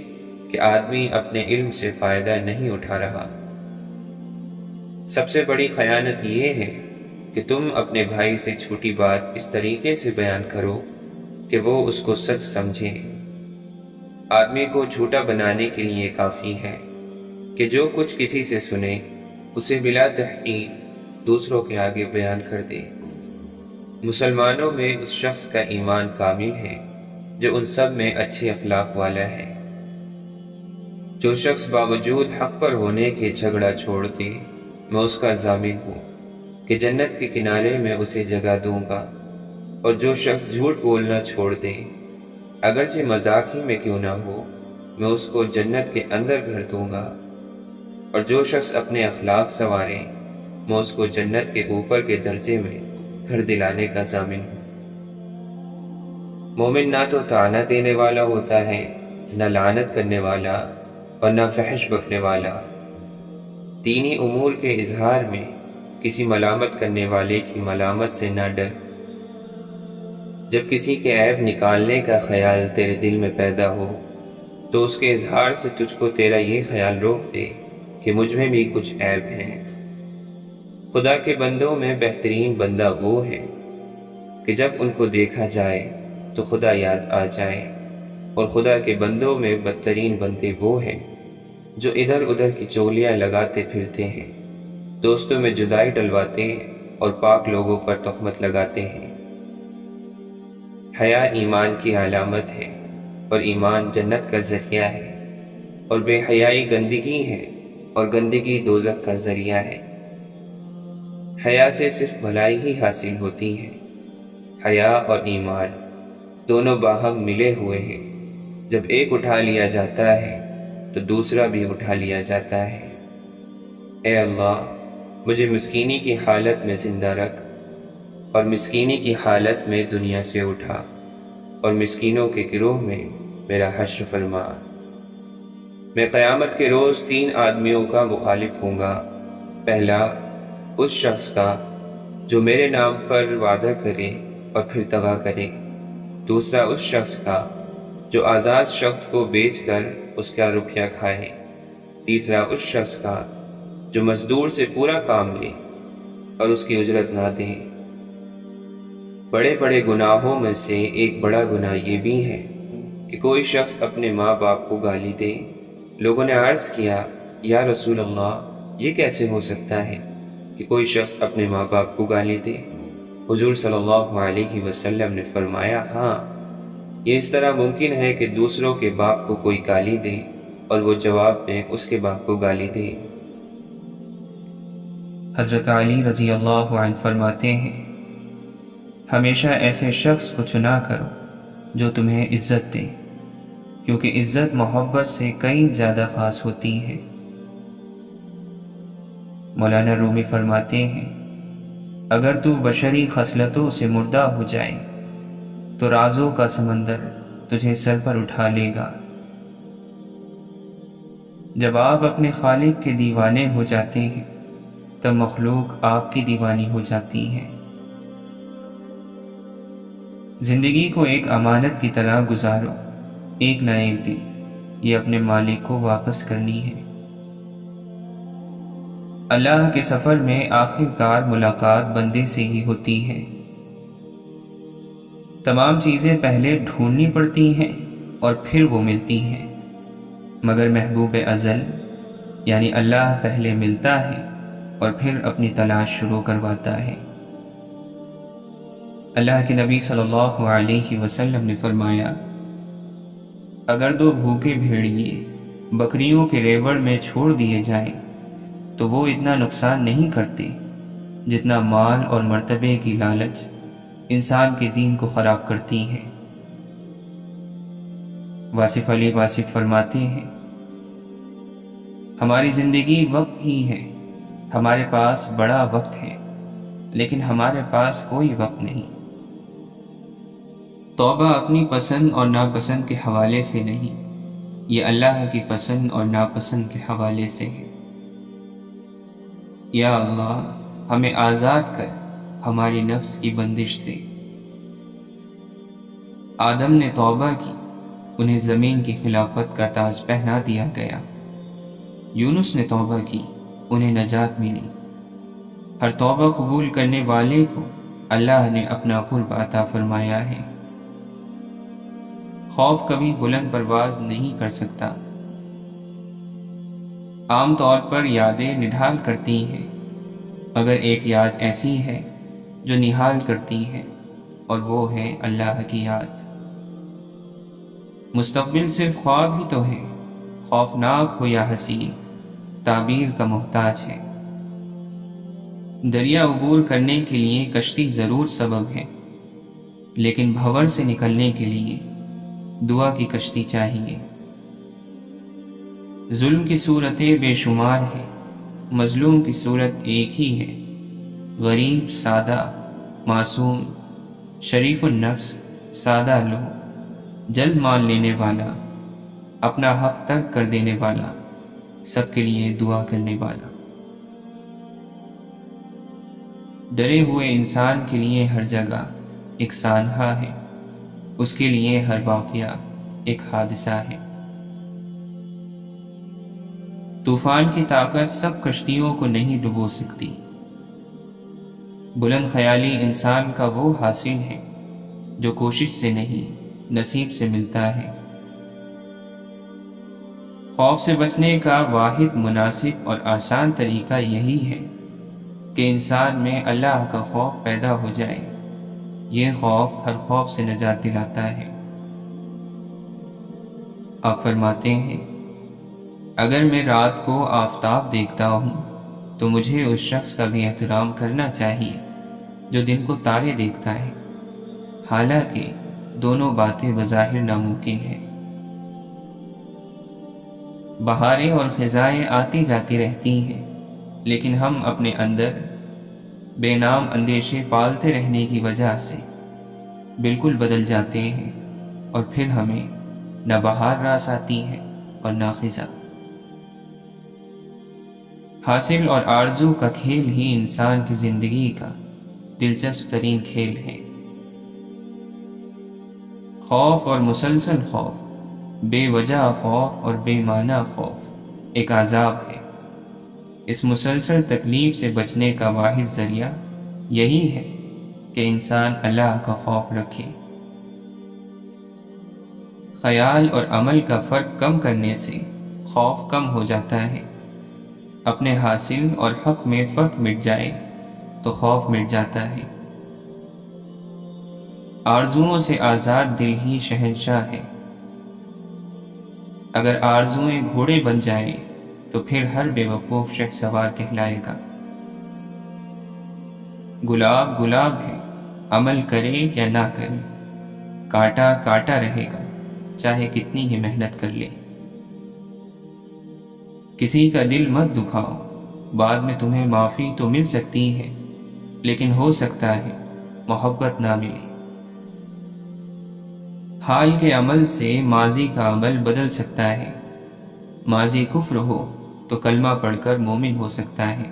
A: کہ آدمی اپنے علم سے فائدہ نہیں اٹھا رہا۔ سب سے بڑی خیانت یہ ہے کہ تم اپنے بھائی سے چھوٹی بات اس طریقے سے بیان کرو کہ وہ اس کو سچ سمجھے۔ آدمی کو جھوٹا بنانے کے لیے کافی ہے کہ جو کچھ کسی سے سنے اسے بلا تحقیق دوسروں کے آگے بیان کر دے۔ مسلمانوں میں اس شخص کا ایمان کامل ہے جو ان سب میں اچھے اخلاق والا ہے۔ جو شخص باوجود حق پر ہونے کے جھگڑا چھوڑ دے میں اس کا ضامن ہوں کہ جنت کے کنارے میں اسے جگہ دوں گا، اور جو شخص جھوٹ بولنا چھوڑ دے اگرچہ مذاق ہی میں کیوں نہ ہو میں اس کو جنت کے اندر گھر دوں گا، اور جو شخص اپنے اخلاق سنوارے میں اس کو جنت کے اوپر کے درجے میں گھر دلانے کا ضامن ہوں۔ مومن نہ تو طعنہ دینے والا ہوتا ہے، نہ لعنت کرنے والا اور نہ فحش بکنے والا۔ دینی امور کے اظہار میں کسی ملامت کرنے والے کی ملامت سے نہ ڈر۔ جب کسی کے عیب نکالنے کا خیال تیرے دل میں پیدا ہو تو اس کے اظہار سے تجھ کو تیرا یہ خیال روک دے کہ مجھ میں بھی کچھ عیب ہیں۔ خدا کے بندوں میں بہترین بندہ وہ ہے کہ جب ان کو دیکھا جائے تو خدا یاد آ جائے، اور خدا کے بندوں میں بدترین بندے وہ ہیں جو ادھر ادھر کی چولیاں لگاتے پھرتے ہیں، دوستوں میں جدائی ڈلواتے اور پاک لوگوں پر تہمت لگاتے ہیں۔ حیا ایمان کی علامت ہے اور ایمان جنت کا ذریعہ ہے، اور بے حیائی گندگی ہے اور گندگی دوزخ کا ذریعہ ہے۔ حیا سے صرف بھلائی ہی حاصل ہوتی ہے۔ حیا اور ایمان دونوں باہم ملے ہوئے ہیں، جب ایک اٹھا لیا جاتا ہے تو دوسرا بھی اٹھا لیا جاتا ہے۔ اے اللہ مجھے مسکینی کی حالت میں زندہ رکھ، اور مسکینی کی حالت میں دنیا سے اٹھا، اور مسکینوں کے گروہ میں میرا حشر فرما۔ میں قیامت کے روز 3 آدمیوں کا مخالف ہوں گا۔ پہلا اس شخص کا جو میرے نام پر وعدہ کرے اور پھر دغا کرے، دوسرا اس شخص کا جو آزاد شخص کو بیچ کر اس کا روپیہ کھائے، تیسرا اس شخص کا جو مزدور سے پورا کام لے اور اس کی اجرت نہ دے۔ بڑے بڑے گناہوں میں سے ایک بڑا گناہ یہ بھی ہے کہ کوئی شخص اپنے ماں باپ کو گالی دے۔ لوگوں نے عرض کیا یا رسول اللہ یہ کیسے ہو سکتا ہے کہ کوئی شخص اپنے ماں باپ کو گالی دے؟ حضور صلی اللہ علیہ وسلم نے فرمایا ہاں، یہ اس طرح ممکن ہے کہ دوسروں کے باپ کو کوئی گالی دے اور وہ جواب میں اس کے باپ کو گالی دے۔ حضرت علی رضی اللہ عنہ فرماتے ہیں ہمیشہ ایسے شخص کو چنا کرو جو تمہیں عزت دے، کیونکہ عزت محبت سے کئی زیادہ خاص ہوتی ہے۔ مولانا رومی فرماتے ہیں اگر تو بشری خصلتوں سے مردہ ہو جائے تو رازوں کا سمندر تجھے سر پر اٹھا لے گا۔ جب آپ اپنے خالق کے دیوانے ہو جاتے ہیں تب مخلوق آپ کی دیوانی ہو جاتی ہے۔ زندگی کو ایک امانت کی طرح گزارو، ایک نہ ایک دن یہ اپنے مالک کو واپس کرنی ہے۔ اللہ کے سفر میں آخر کار ملاقات بندے سے ہی ہوتی ہے۔ تمام چیزیں پہلے ڈھونڈنی پڑتی ہیں اور پھر وہ ملتی ہیں، مگر محبوب ازل یعنی اللہ پہلے ملتا ہے اور پھر اپنی تلاش شروع کرواتا ہے۔ اللہ کے نبی صلی اللہ علیہ وسلم نے فرمایا، اگر دو بھوکے بھیڑیے بکریوں کے ریوڑ میں چھوڑ دیے جائیں تو وہ اتنا نقصان نہیں کرتے جتنا مال اور مرتبے کی لالچ انسان کے دین کو خراب کرتی ہے۔ واصف علی واصف فرماتے ہیں، ہماری زندگی وقت ہی ہے، ہمارے پاس بڑا وقت ہے لیکن ہمارے پاس کوئی وقت نہیں۔ توبہ اپنی پسند اور ناپسند کے حوالے سے نہیں، یہ اللہ کی پسند اور ناپسند کے حوالے سے ہے۔ یا اللہ، ہمیں آزاد کر ہماری نفس کی بندش سے۔ آدم نے توبہ کی، انہیں زمین کی خلافت کا تاج پہنا دیا گیا۔ یونس نے توبہ کی، انہیں نجات ملی۔ ہر توبہ قبول کرنے والے کو اللہ نے اپنا قرب عطا فرمایا ہے۔ خوف کبھی بلند پرواز نہیں کر سکتا۔ عام طور پر یادیں نڈھال کرتی ہیں، مگر ایک یاد ایسی ہے جو نہال کرتی ہے، اور وہ ہے اللہ کی یاد۔ مستقبل صرف خواب ہی تو ہے، خوفناک ہو یا حسین، تعبیر کا محتاج ہے۔ دریا عبور کرنے کے لیے کشتی ضرور سبب ہے، لیکن بھنور سے نکلنے کے لیے دعا کی کشتی چاہیے۔ ظلم کی صورتیں بے شمار ہیں، مظلوم کی صورت ایک ہی ہے۔ غریب، سادہ، معصوم، شریف النفس، سادہ لو، جلد مان لینے والا، اپنا حق ترک کر دینے والا، سب کے لیے دعا کرنے والا۔ ڈرے ہوئے انسان کے لیے ہر جگہ ایک سانحہ ہے، اس کے لیے ہر واقعہ ایک حادثہ ہے۔ طوفان کی طاقت سب کشتیوں کو نہیں ڈبو سکتی۔ بلند خیالی انسان کا وہ حاصل ہے جو کوشش سے نہیں، نصیب سے ملتا ہے۔ خوف سے بچنے کا واحد مناسب اور آسان طریقہ یہی ہے کہ انسان میں اللہ کا خوف پیدا ہو جائے۔ یہ خوف ہر خوف سے نجات دلاتا ہے۔ آپ فرماتے ہیں، اگر میں رات کو آفتاب دیکھتا ہوں تو مجھے اس شخص کا بھی احترام کرنا چاہیے جو دن کو تارے دیکھتا ہے، حالانکہ دونوں باتیں بظاہر ناممکن ہیں۔ بہاریں اور خزائیں آتی جاتی رہتی ہیں، لیکن ہم اپنے اندر بے نام اندیشے پالتے رہنے کی وجہ سے بالکل بدل جاتے ہیں، اور پھر ہمیں نہ بہار راس آتی ہے اور نہ خزاں۔ حاصل اور آرزو کا کھیل ہی انسان کی زندگی کا دلچسپ ترین کھیل ہے۔ خوف اور مسلسل خوف، بے وجہ خوف اور بے معنی خوف ایک عذاب ہے۔ اس مسلسل تکلیف سے بچنے کا واحد ذریعہ یہی ہے کہ انسان اللہ کا خوف رکھے۔ خیال اور عمل کا فرق کم کرنے سے خوف کم ہو جاتا ہے۔ اپنے حاصل اور حق میں فرق مٹ جائے تو خوف مٹ جاتا ہے۔ آرزوؤں سے آزاد دل ہی شہنشاہ ہے۔ اگر آرزوئیں گھوڑے بن جائیں تو پھر ہر بے وقوف شہسوار کہلائے گا۔ گلاب گلاب ہے، عمل کرے یا نہ کرے، کاٹا کاٹا رہے گا چاہے کتنی ہی محنت کر لے۔ کسی کا دل مت دکھاؤ، بعد میں تمہیں معافی تو مل سکتی ہے، لیکن ہو سکتا ہے محبت نہ ملے۔ حال کے عمل سے ماضی کا عمل بدل سکتا ہے۔ ماضی کفر ہو تو کلمہ پڑھ کر مومن ہو سکتا ہے،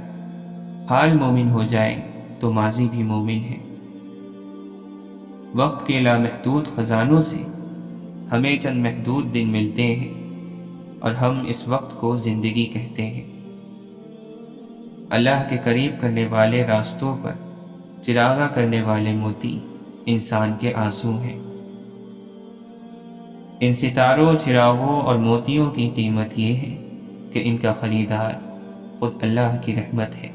A: حال مومن ہو جائے تو ماضی بھی مومن ہے۔ وقت کے لامحدود خزانوں سے ہمیں چند محدود دن ملتے ہیں، اور ہم اس وقت کو زندگی کہتے ہیں۔ اللہ کے قریب کرنے والے راستوں پر چراغاں کرنے والے موتی انسان کے آنسو ہیں۔ ان ستاروں، چراغوں اور موتیوں کی قیمت یہ ہے کہ ان کا خریدار خود اللہ کی رحمت ہے۔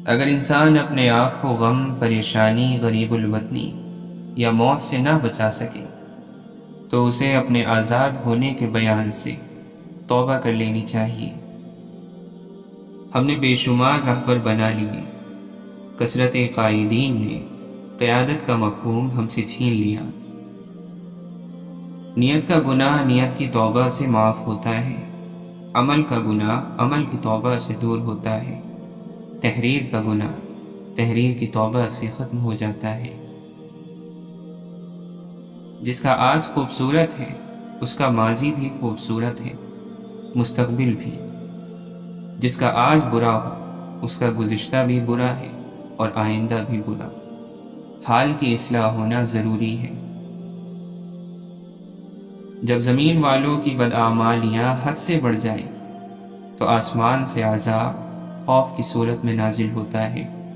A: اگر انسان اپنے آپ کو غم، پریشانی، غریب الوطنی یا موت سے نہ بچا سکے تو اسے اپنے آزاد ہونے کے بیان سے توبہ کر لینی چاہیے۔ ہم نے بے شمار رہبر بنا لیے، کثرت قائدین نے قیادت کا مفہوم ہم سے چھین لیا۔ نیت کا گناہ نیت کی توبہ سے معاف ہوتا ہے، عمل کا گناہ عمل کی توبہ سے دور ہوتا ہے، تحریر کا گناہ تحریر کی توبہ سے ختم ہو جاتا ہے۔ جس کا آج خوبصورت ہے اس کا ماضی بھی خوبصورت ہے، مستقبل بھی۔ جس کا آج برا ہو اس کا گزشتہ بھی برا ہے اور آئندہ بھی برا۔ حال کی اصلاح ہونا ضروری ہے۔ جب زمین والوں کی بداعمالیاں حد سے بڑھ جائیں تو آسمان سے عذاب خوف کی صورت میں نازل ہوتا ہے۔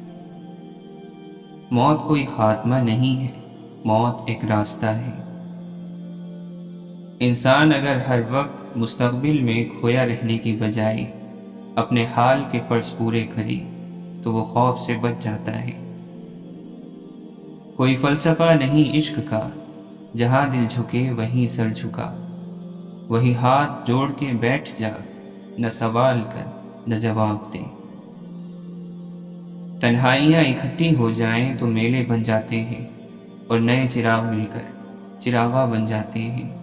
A: موت کوئی خاتمہ نہیں ہے، موت ایک راستہ ہے۔ انسان اگر ہر وقت مستقبل میں کھویا رہنے کی بجائے اپنے حال کے فرض پورے کرے تو وہ خوف سے بچ جاتا ہے۔ کوئی فلسفہ نہیں عشق کا، جہاں دل جھکے وہیں سر جھکا، وہی ہاتھ جوڑ کے بیٹھ جا، نہ سوال کر نہ جواب دے۔ تنہائیاں اکٹھی ہو جائیں تو میلے بن جاتے ہیں اور نئے چراغ مل کر چراغاں بن جاتے ہیں۔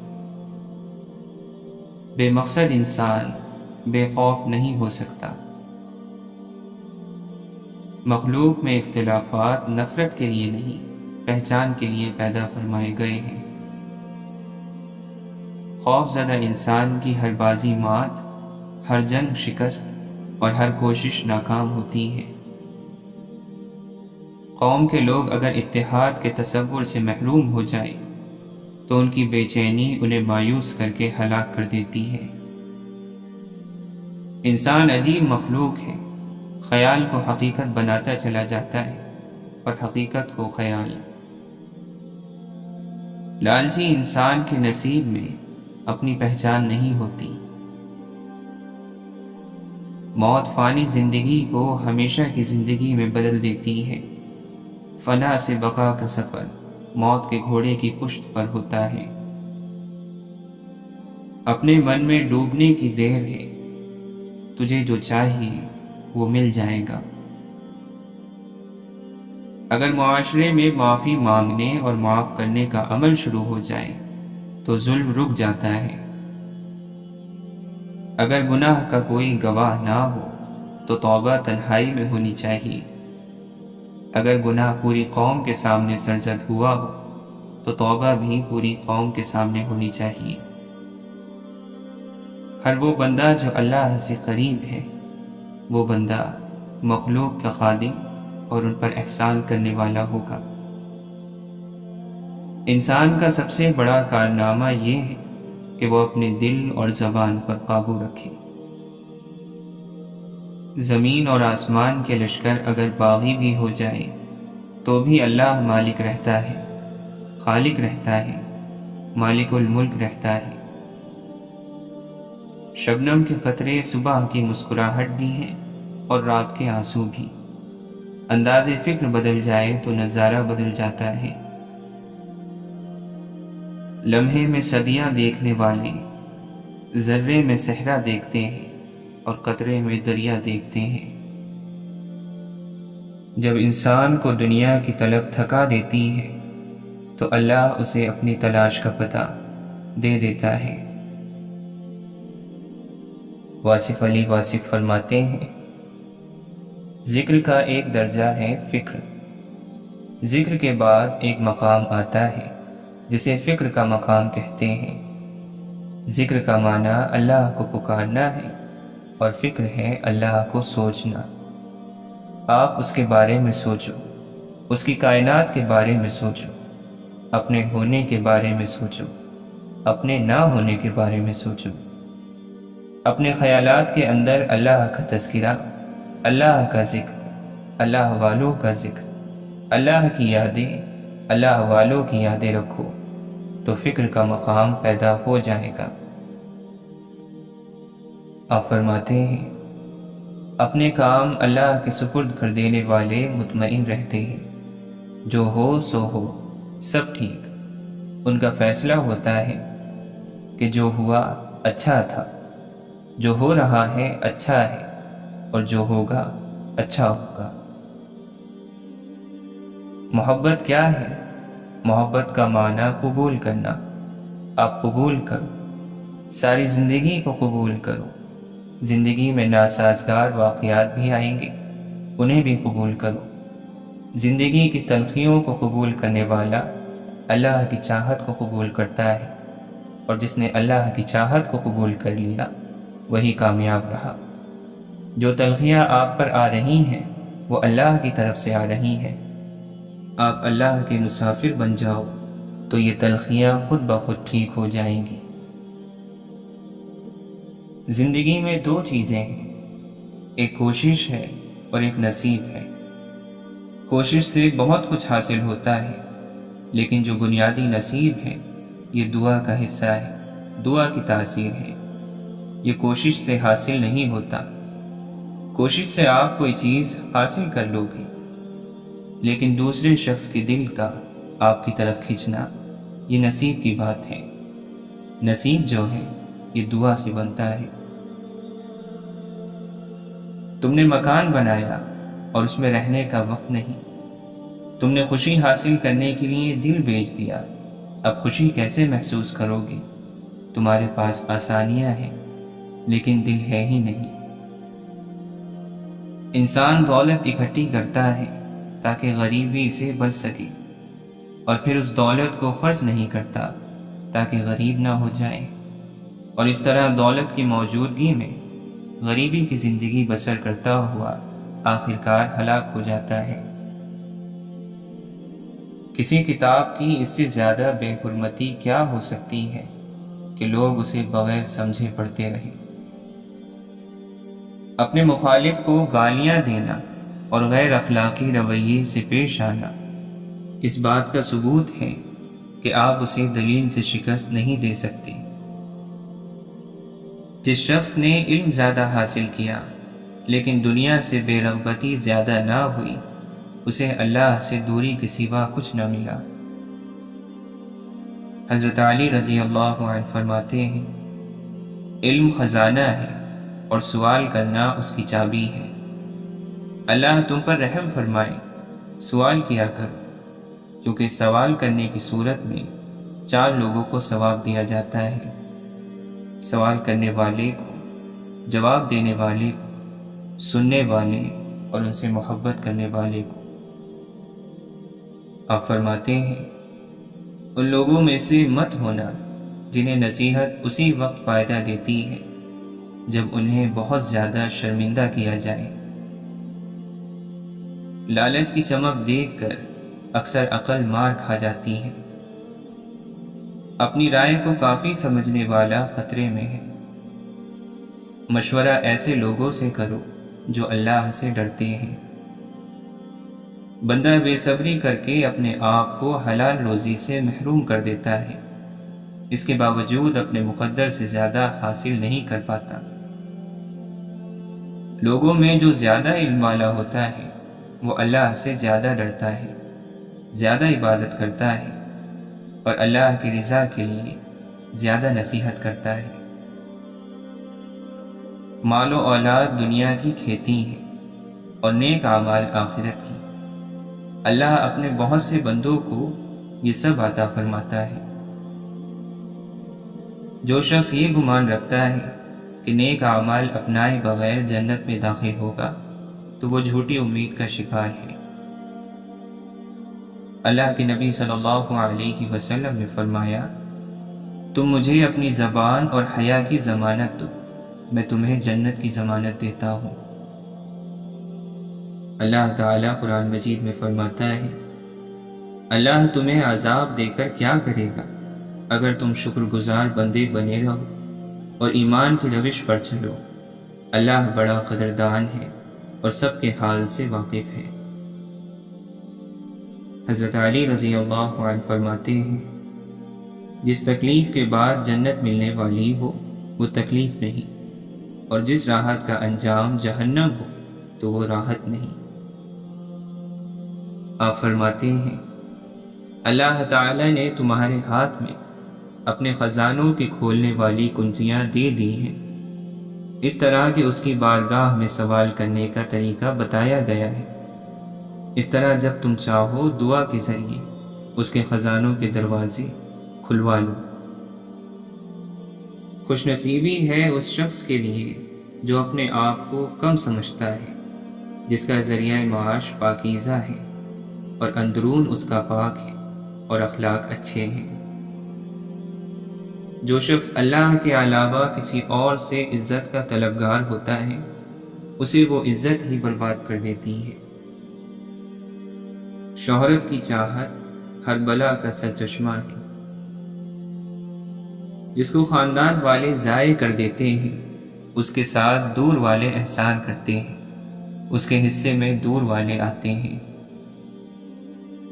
A: بے مقصد انسان بے خوف نہیں ہو سکتا۔ مخلوق میں اختلافات نفرت کے لیے نہیں، پہچان کے لیے پیدا فرمائے گئے ہیں۔ خوف زدہ انسان کی ہر بازی مات، ہر جنگ شکست اور ہر کوشش ناکام ہوتی ہے۔ قوم کے لوگ اگر اتحاد کے تصور سے محروم ہو جائیں تو ان کی بے چینی انہیں مایوس کر کے ہلاک کر دیتی ہے۔ انسان عجیب مخلوق ہے، خیال کو حقیقت بناتا چلا جاتا ہے اور حقیقت کو خیال۔ لالچی انسان کے نصیب میں اپنی پہچان نہیں ہوتی۔ موت فانی زندگی کو ہمیشہ کی زندگی میں بدل دیتی ہے۔ فنا سے بقا کا سفر موت کے گھوڑے کی پشت پر ہوتا ہے۔ اپنے من میں ڈوبنے کی دیر ہے، تجھے جو چاہیے وہ مل جائے گا۔ اگر معاشرے میں معافی مانگنے اور معاف کرنے کا عمل شروع ہو جائے تو ظلم رک جاتا ہے۔ اگر گناہ کا کوئی گواہ نہ ہو تو توبہ تنہائی میں ہونی چاہیے۔ اگر گناہ پوری قوم کے سامنے سرزد ہوا ہو تو توبہ بھی پوری قوم کے سامنے ہونی چاہیے۔ ہر وہ بندہ جو اللہ سے قریب ہے، وہ بندہ مخلوق کا خادم اور ان پر احسان کرنے والا ہوگا۔ انسان کا سب سے بڑا کارنامہ یہ ہے کہ وہ اپنے دل اور زبان پر قابو رکھے۔ زمین اور آسمان کے لشکر اگر باغی بھی ہو جائے تو بھی اللہ مالک رہتا ہے، خالق رہتا ہے، مالک الملک رہتا ہے۔ شبنم کے قطرے صبح کی مسکراہٹ بھی ہیں اور رات کے آنسو بھی۔ انداز فکر بدل جائے تو نظارہ بدل جاتا ہے۔ لمحے میں صدیاں دیکھنے والے ذرے میں صحرا دیکھتے ہیں اور قطرے میں دریا دیکھتے ہیں۔ جب انسان کو دنیا کی طلب تھکا دیتی ہے تو اللہ اسے اپنی تلاش کا پتہ دے دیتا ہے۔ واصف علی واصف فرماتے ہیں، ذکر کا ایک درجہ ہے فکر، ذکر کے بعد ایک مقام آتا ہے جسے فکر کا مقام کہتے ہیں۔ ذکر کا معنی اللہ کو پکارنا ہے اور فکر ہے اللہ کو سوچنا۔ آپ اس کے بارے میں سوچو، اس کی کائنات کے بارے میں سوچو، اپنے ہونے کے بارے میں سوچو، اپنے نہ ہونے کے بارے میں سوچو۔ اپنے خیالات کے اندر اللہ کا تذکرہ، اللہ کا ذکر، اللہ والوں کا ذکر، اللہ کی یادیں، اللہ والوں کی یادیں رکھو تو فکر کا مقام پیدا ہو جائے گا۔ آپ فرماتے ہیں اپنے کام اللہ کے سپرد کر دینے والے مطمئن رہتے ہیں، جو ہو سو ہو، سب ٹھیک۔ ان کا فیصلہ ہوتا ہے کہ جو ہوا اچھا تھا، جو ہو رہا ہے اچھا ہے، اور جو ہوگا اچھا ہوگا۔ محبت کیا ہے؟ محبت کا معنی قبول کرنا۔ آپ قبول کرو، ساری زندگی کو قبول کرو۔ زندگی میں ناسازگار واقعات بھی آئیں گے، انہیں بھی قبول کرو۔ زندگی کی تلخیوں کو قبول کرنے والا اللہ کی چاہت کو قبول کرتا ہے، اور جس نے اللہ کی چاہت کو قبول کر لیا وہی کامیاب رہا۔ جو تلخیاں آپ پر آ رہی ہیں وہ اللہ کی طرف سے آ رہی ہیں۔ آپ اللہ کے مسافر بن جاؤ تو یہ تلخیاں خود بخود ٹھیک ہو جائیں گی۔ زندگی میں دو چیزیں ہیں، ایک کوشش ہے اور ایک نصیب ہے۔ کوشش سے بہت کچھ حاصل ہوتا ہے، لیکن جو بنیادی نصیب ہے یہ دعا کا حصہ ہے، دعا کی تاثیر ہے۔ یہ کوشش سے حاصل نہیں ہوتا۔ کوشش سے آپ کوئی چیز حاصل کر لو گے، لیکن دوسرے شخص کے دل کا آپ کی طرف کھینچنا یہ نصیب کی بات ہے۔ نصیب جو ہے یہ دعا سے بنتا ہے۔ تم نے مکان بنایا اور اس میں رہنے کا وقت نہیں۔ تم نے خوشی حاصل کرنے کے لیے دل بیچ دیا، اب خوشی کیسے محسوس کرو گے؟ تمہارے پاس آسانیاں ہیں لیکن دل ہے ہی نہیں۔ انسان دولت اکٹھی کرتا ہے تاکہ غریبی سے بچ سکے، اور پھر اس دولت کو خرچ نہیں کرتا تاکہ غریب نہ ہو جائے، اور اس طرح دولت کی موجودگی میں غریبی کی زندگی بسر کرتا ہوا آخرکار ہلاک ہو جاتا ہے۔ کسی کتاب کی اس سے زیادہ بے حرمتی کیا ہو سکتی ہے کہ لوگ اسے بغیر سمجھے پڑھتے رہیں۔ اپنے مخالف کو گالیاں دینا اور غیر اخلاقی رویے سے پیش آنا اس بات کا ثبوت ہے کہ آپ اسے دلیل سے شکست نہیں دے سکتے۔ جس شخص نے علم زیادہ حاصل کیا لیکن دنیا سے بے رغبتی زیادہ نہ ہوئی، اسے اللہ سے دوری کے سوا کچھ نہ ملا۔ حضرت علی رضی اللہ عنہ فرماتے ہیں علم خزانہ ہے اور سوال کرنا اس کی چابی ہے۔ اللہ تم پر رحم فرمائے، سوال کیا کرو، کیونکہ سوال کرنے کی صورت میں 4 لوگوں کو ثواب دیا جاتا ہے، سوال کرنے والے کو، جواب دینے والے کو، سننے والے اور ان سے محبت کرنے والے کو۔ آپ فرماتے ہیں ان لوگوں میں سے مت ہونا جنہیں نصیحت اسی وقت فائدہ دیتی ہے جب انہیں بہت زیادہ شرمندہ کیا جائے۔ لالچ کی چمک دیکھ کر اکثر عقل مار کھا جاتی ہے۔ اپنی رائے کو کافی سمجھنے والا خطرے میں ہے۔ مشورہ ایسے لوگوں سے کرو جو اللہ سے ڈرتے ہیں۔ بندہ بے صبری کر کے اپنے آپ کو حلال روزی سے محروم کر دیتا ہے، اس کے باوجود اپنے مقدر سے زیادہ حاصل نہیں کر پاتا۔ لوگوں میں جو زیادہ علم والا ہوتا ہے وہ اللہ سے زیادہ ڈرتا ہے، زیادہ عبادت کرتا ہے اور اللہ کی رضا کے لیے زیادہ نصیحت کرتا ہے۔ مال و اولاد دنیا کی کھیتی ہے اور نیک اعمال آخرت کی۔ اللہ اپنے بہت سے بندوں کو یہ سب عطا فرماتا ہے۔ جو شخص یہ گمان رکھتا ہے کہ نیک اعمال اپنائے بغیر جنت میں داخل ہوگا تو وہ جھوٹی امید کا شکار ہے۔ اللہ کے نبی صلی اللہ علیہ وسلم نے فرمایا تم مجھے اپنی زبان اور حیا کی ضمانت دو، میں تمہیں جنت کی ضمانت دیتا ہوں۔ اللہ تعالیٰ قرآن مجید میں فرماتا ہے اللہ تمہیں عذاب دے کر کیا کرے گا اگر تم شکر گزار بندے بنے رہو۔ اور ایمان کی روش پر چلو، اللہ بڑا قدردان ہے اور سب کے حال سے واقف ہے۔ حضرت علی رضی اللہ عنہ فرماتے ہیں، جس تکلیف کے بعد جنت ملنے والی ہو وہ تکلیف نہیں، اور جس راحت کا انجام جہنم ہو تو وہ راحت نہیں۔ آپ فرماتے ہیں، اللہ تعالی نے تمہارے ہاتھ میں اپنے خزانوں کے کھولنے والی کنجیاں دے دی ہیں، اس طرح کہ اس کی بارگاہ میں سوال کرنے کا طریقہ بتایا گیا ہے۔ اس طرح جب تم چاہو دعا کے ذریعے اس کے خزانوں کے دروازے کھلوا لو۔ خوش نصیبی ہے اس شخص کے لیے جو اپنے آپ کو کم سمجھتا ہے، جس کا ذریعہ معاش پاکیزہ ہے اور اندرون اس کا پاک ہے اور اخلاق اچھے ہیں۔ جو شخص اللہ کے علاوہ کسی اور سے عزت کا طلبگار ہوتا ہے، اسے وہ عزت ہی برباد کر دیتی ہے۔ شہرت کی چاہت ہر بلا کا سرچشمہ ہے۔ جس کو خاندان والے ضائع کر دیتے ہیں، اس کے ساتھ دور والے احسان کرتے ہیں، اس کے حصے میں دور والے آتے ہیں۔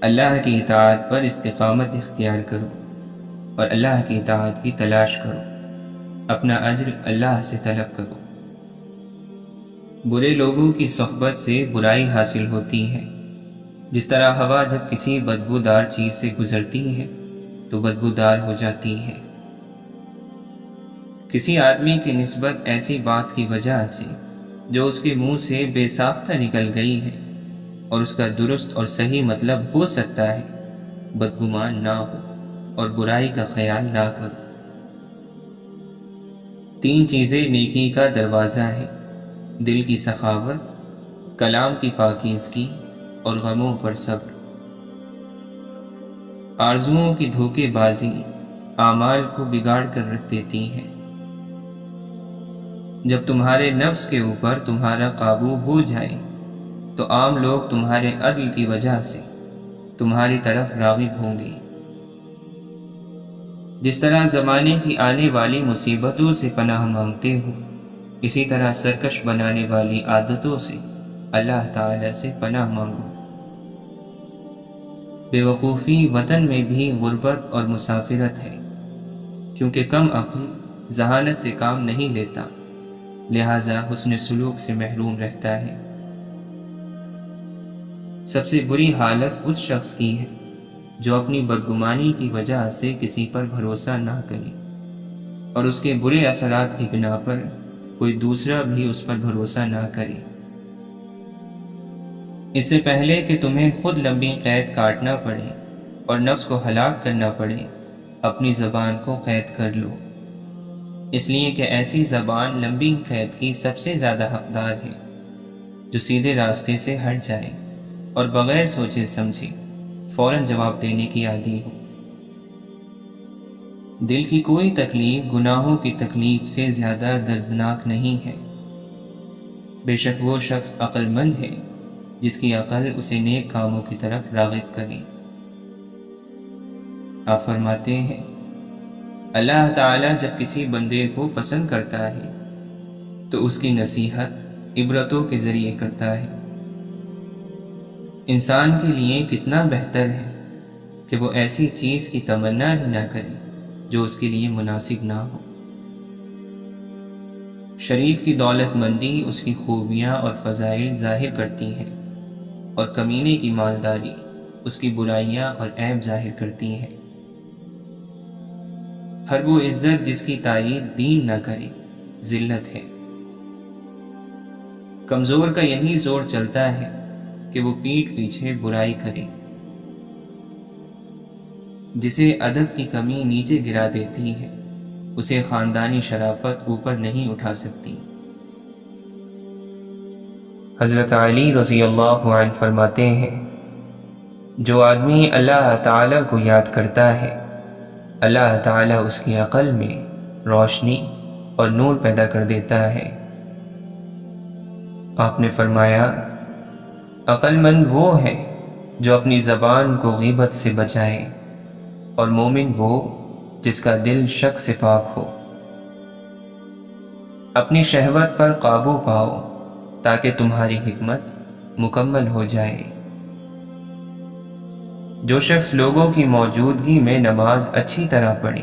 A: اللہ کی اطاعت پر استقامت اختیار کرو اور اللہ کی اطاعت کی تلاش کرو، اپنا اجر اللہ سے طلب کرو۔ برے لوگوں کی صحبت سے برائی حاصل ہوتی ہے، جس طرح ہوا جب کسی بدبودار چیز سے گزرتی ہے تو بدبودار ہو جاتی ہے۔ کسی آدمی کی نسبت ایسی بات کی وجہ سے جو اس کے منہ سے بے ساختہ نکل گئی ہے اور اس کا درست اور صحیح مطلب ہو سکتا ہے، بدگمان نہ ہو اور برائی کا خیال نہ کرو۔ 3 چیزیں نیکی کا دروازہ ہے: دل کی سخاوت، کلام کی پاکیزگی اور غموں پر صبر۔ آرزوؤں کی دھوکے بازی اعمال کو بگاڑ کر رکھ دیتی ہے۔ جب تمہارے نفس کے اوپر تمہارا قابو ہو جائے تو عام لوگ تمہارے عدل کی وجہ سے تمہاری طرف راغب ہوں گے۔ جس طرح زمانے کی آنے والی مصیبتوں سے پناہ مانگتے ہو، اسی طرح سرکش بنانے والی عادتوں سے اللہ تعالی سے پناہ مانگو۔ بے وقوفی وطن میں بھی غربت اور مسافرت ہے، کیونکہ کم عقل ذہانت سے کام نہیں لیتا، لہذا حسن سلوک سے محروم رہتا ہے۔ سب سے بری حالت اس شخص کی ہے جو اپنی بدگمانی کی وجہ سے کسی پر بھروسہ نہ کرے اور اس کے برے اثرات کی بنا پر کوئی دوسرا بھی اس پر بھروسہ نہ کرے۔ اس سے پہلے کہ تمہیں خود لمبی قید کاٹنا پڑے اور نفس کو ہلاک کرنا پڑے، اپنی زبان کو قید کر لو، اس لیے کہ ایسی زبان لمبی قید کی سب سے زیادہ حقدار ہے، جو سیدھے راستے سے ہٹ جائے اور بغیر سوچے سمجھے فوراً جواب دینے کی عادی ہو۔ دل کی کوئی تکلیف گناہوں کی تکلیف سے زیادہ دردناک نہیں ہے۔ بے شک وہ شخص عقل مند ہے جس کی عقل اسے نیک کاموں کی طرف راغب کرے۔ آپ فرماتے ہیں، اللہ تعالیٰ جب کسی بندے کو پسند کرتا ہے تو اس کی نصیحت عبرتوں کے ذریعے کرتا ہے۔ انسان کے لیے کتنا بہتر ہے کہ وہ ایسی چیز کی تمنا ہی نہ کرے جو اس کے لیے مناسب نہ ہو۔ شریف کی دولت مندی اس کی خوبیاں اور فضائل ظاہر کرتی ہے، اور کمینے کی مالداری اس کی برائیاں اور عیب ظاہر کرتی ہے۔ ہر وہ عزت جس کی تائید دین نہ کرے ذلت ہے۔ کمزور کا یہی زور چلتا ہے کہ وہ پیٹھ پیچھے برائی کرے۔ جسے ادب کی کمی نیچے گرا دیتی ہے، اسے خاندانی شرافت اوپر نہیں اٹھا سکتی۔ حضرت علی رضی اللہ عنہ فرماتے ہیں، جو آدمی اللہ تعالیٰ کو یاد کرتا ہے، اللہ تعالیٰ اس کی عقل میں روشنی اور نور پیدا کر دیتا ہے۔ آپ نے فرمایا، عقل مند وہ ہے جو اپنی زبان کو غیبت سے بچائے، اور مومن وہ جس کا دل شک سے پاک ہو۔ اپنی شہوت پر قابو پاؤ تاکہ تمہاری حکمت مکمل ہو جائے۔ جو شخص لوگوں کی موجودگی میں نماز اچھی طرح پڑھے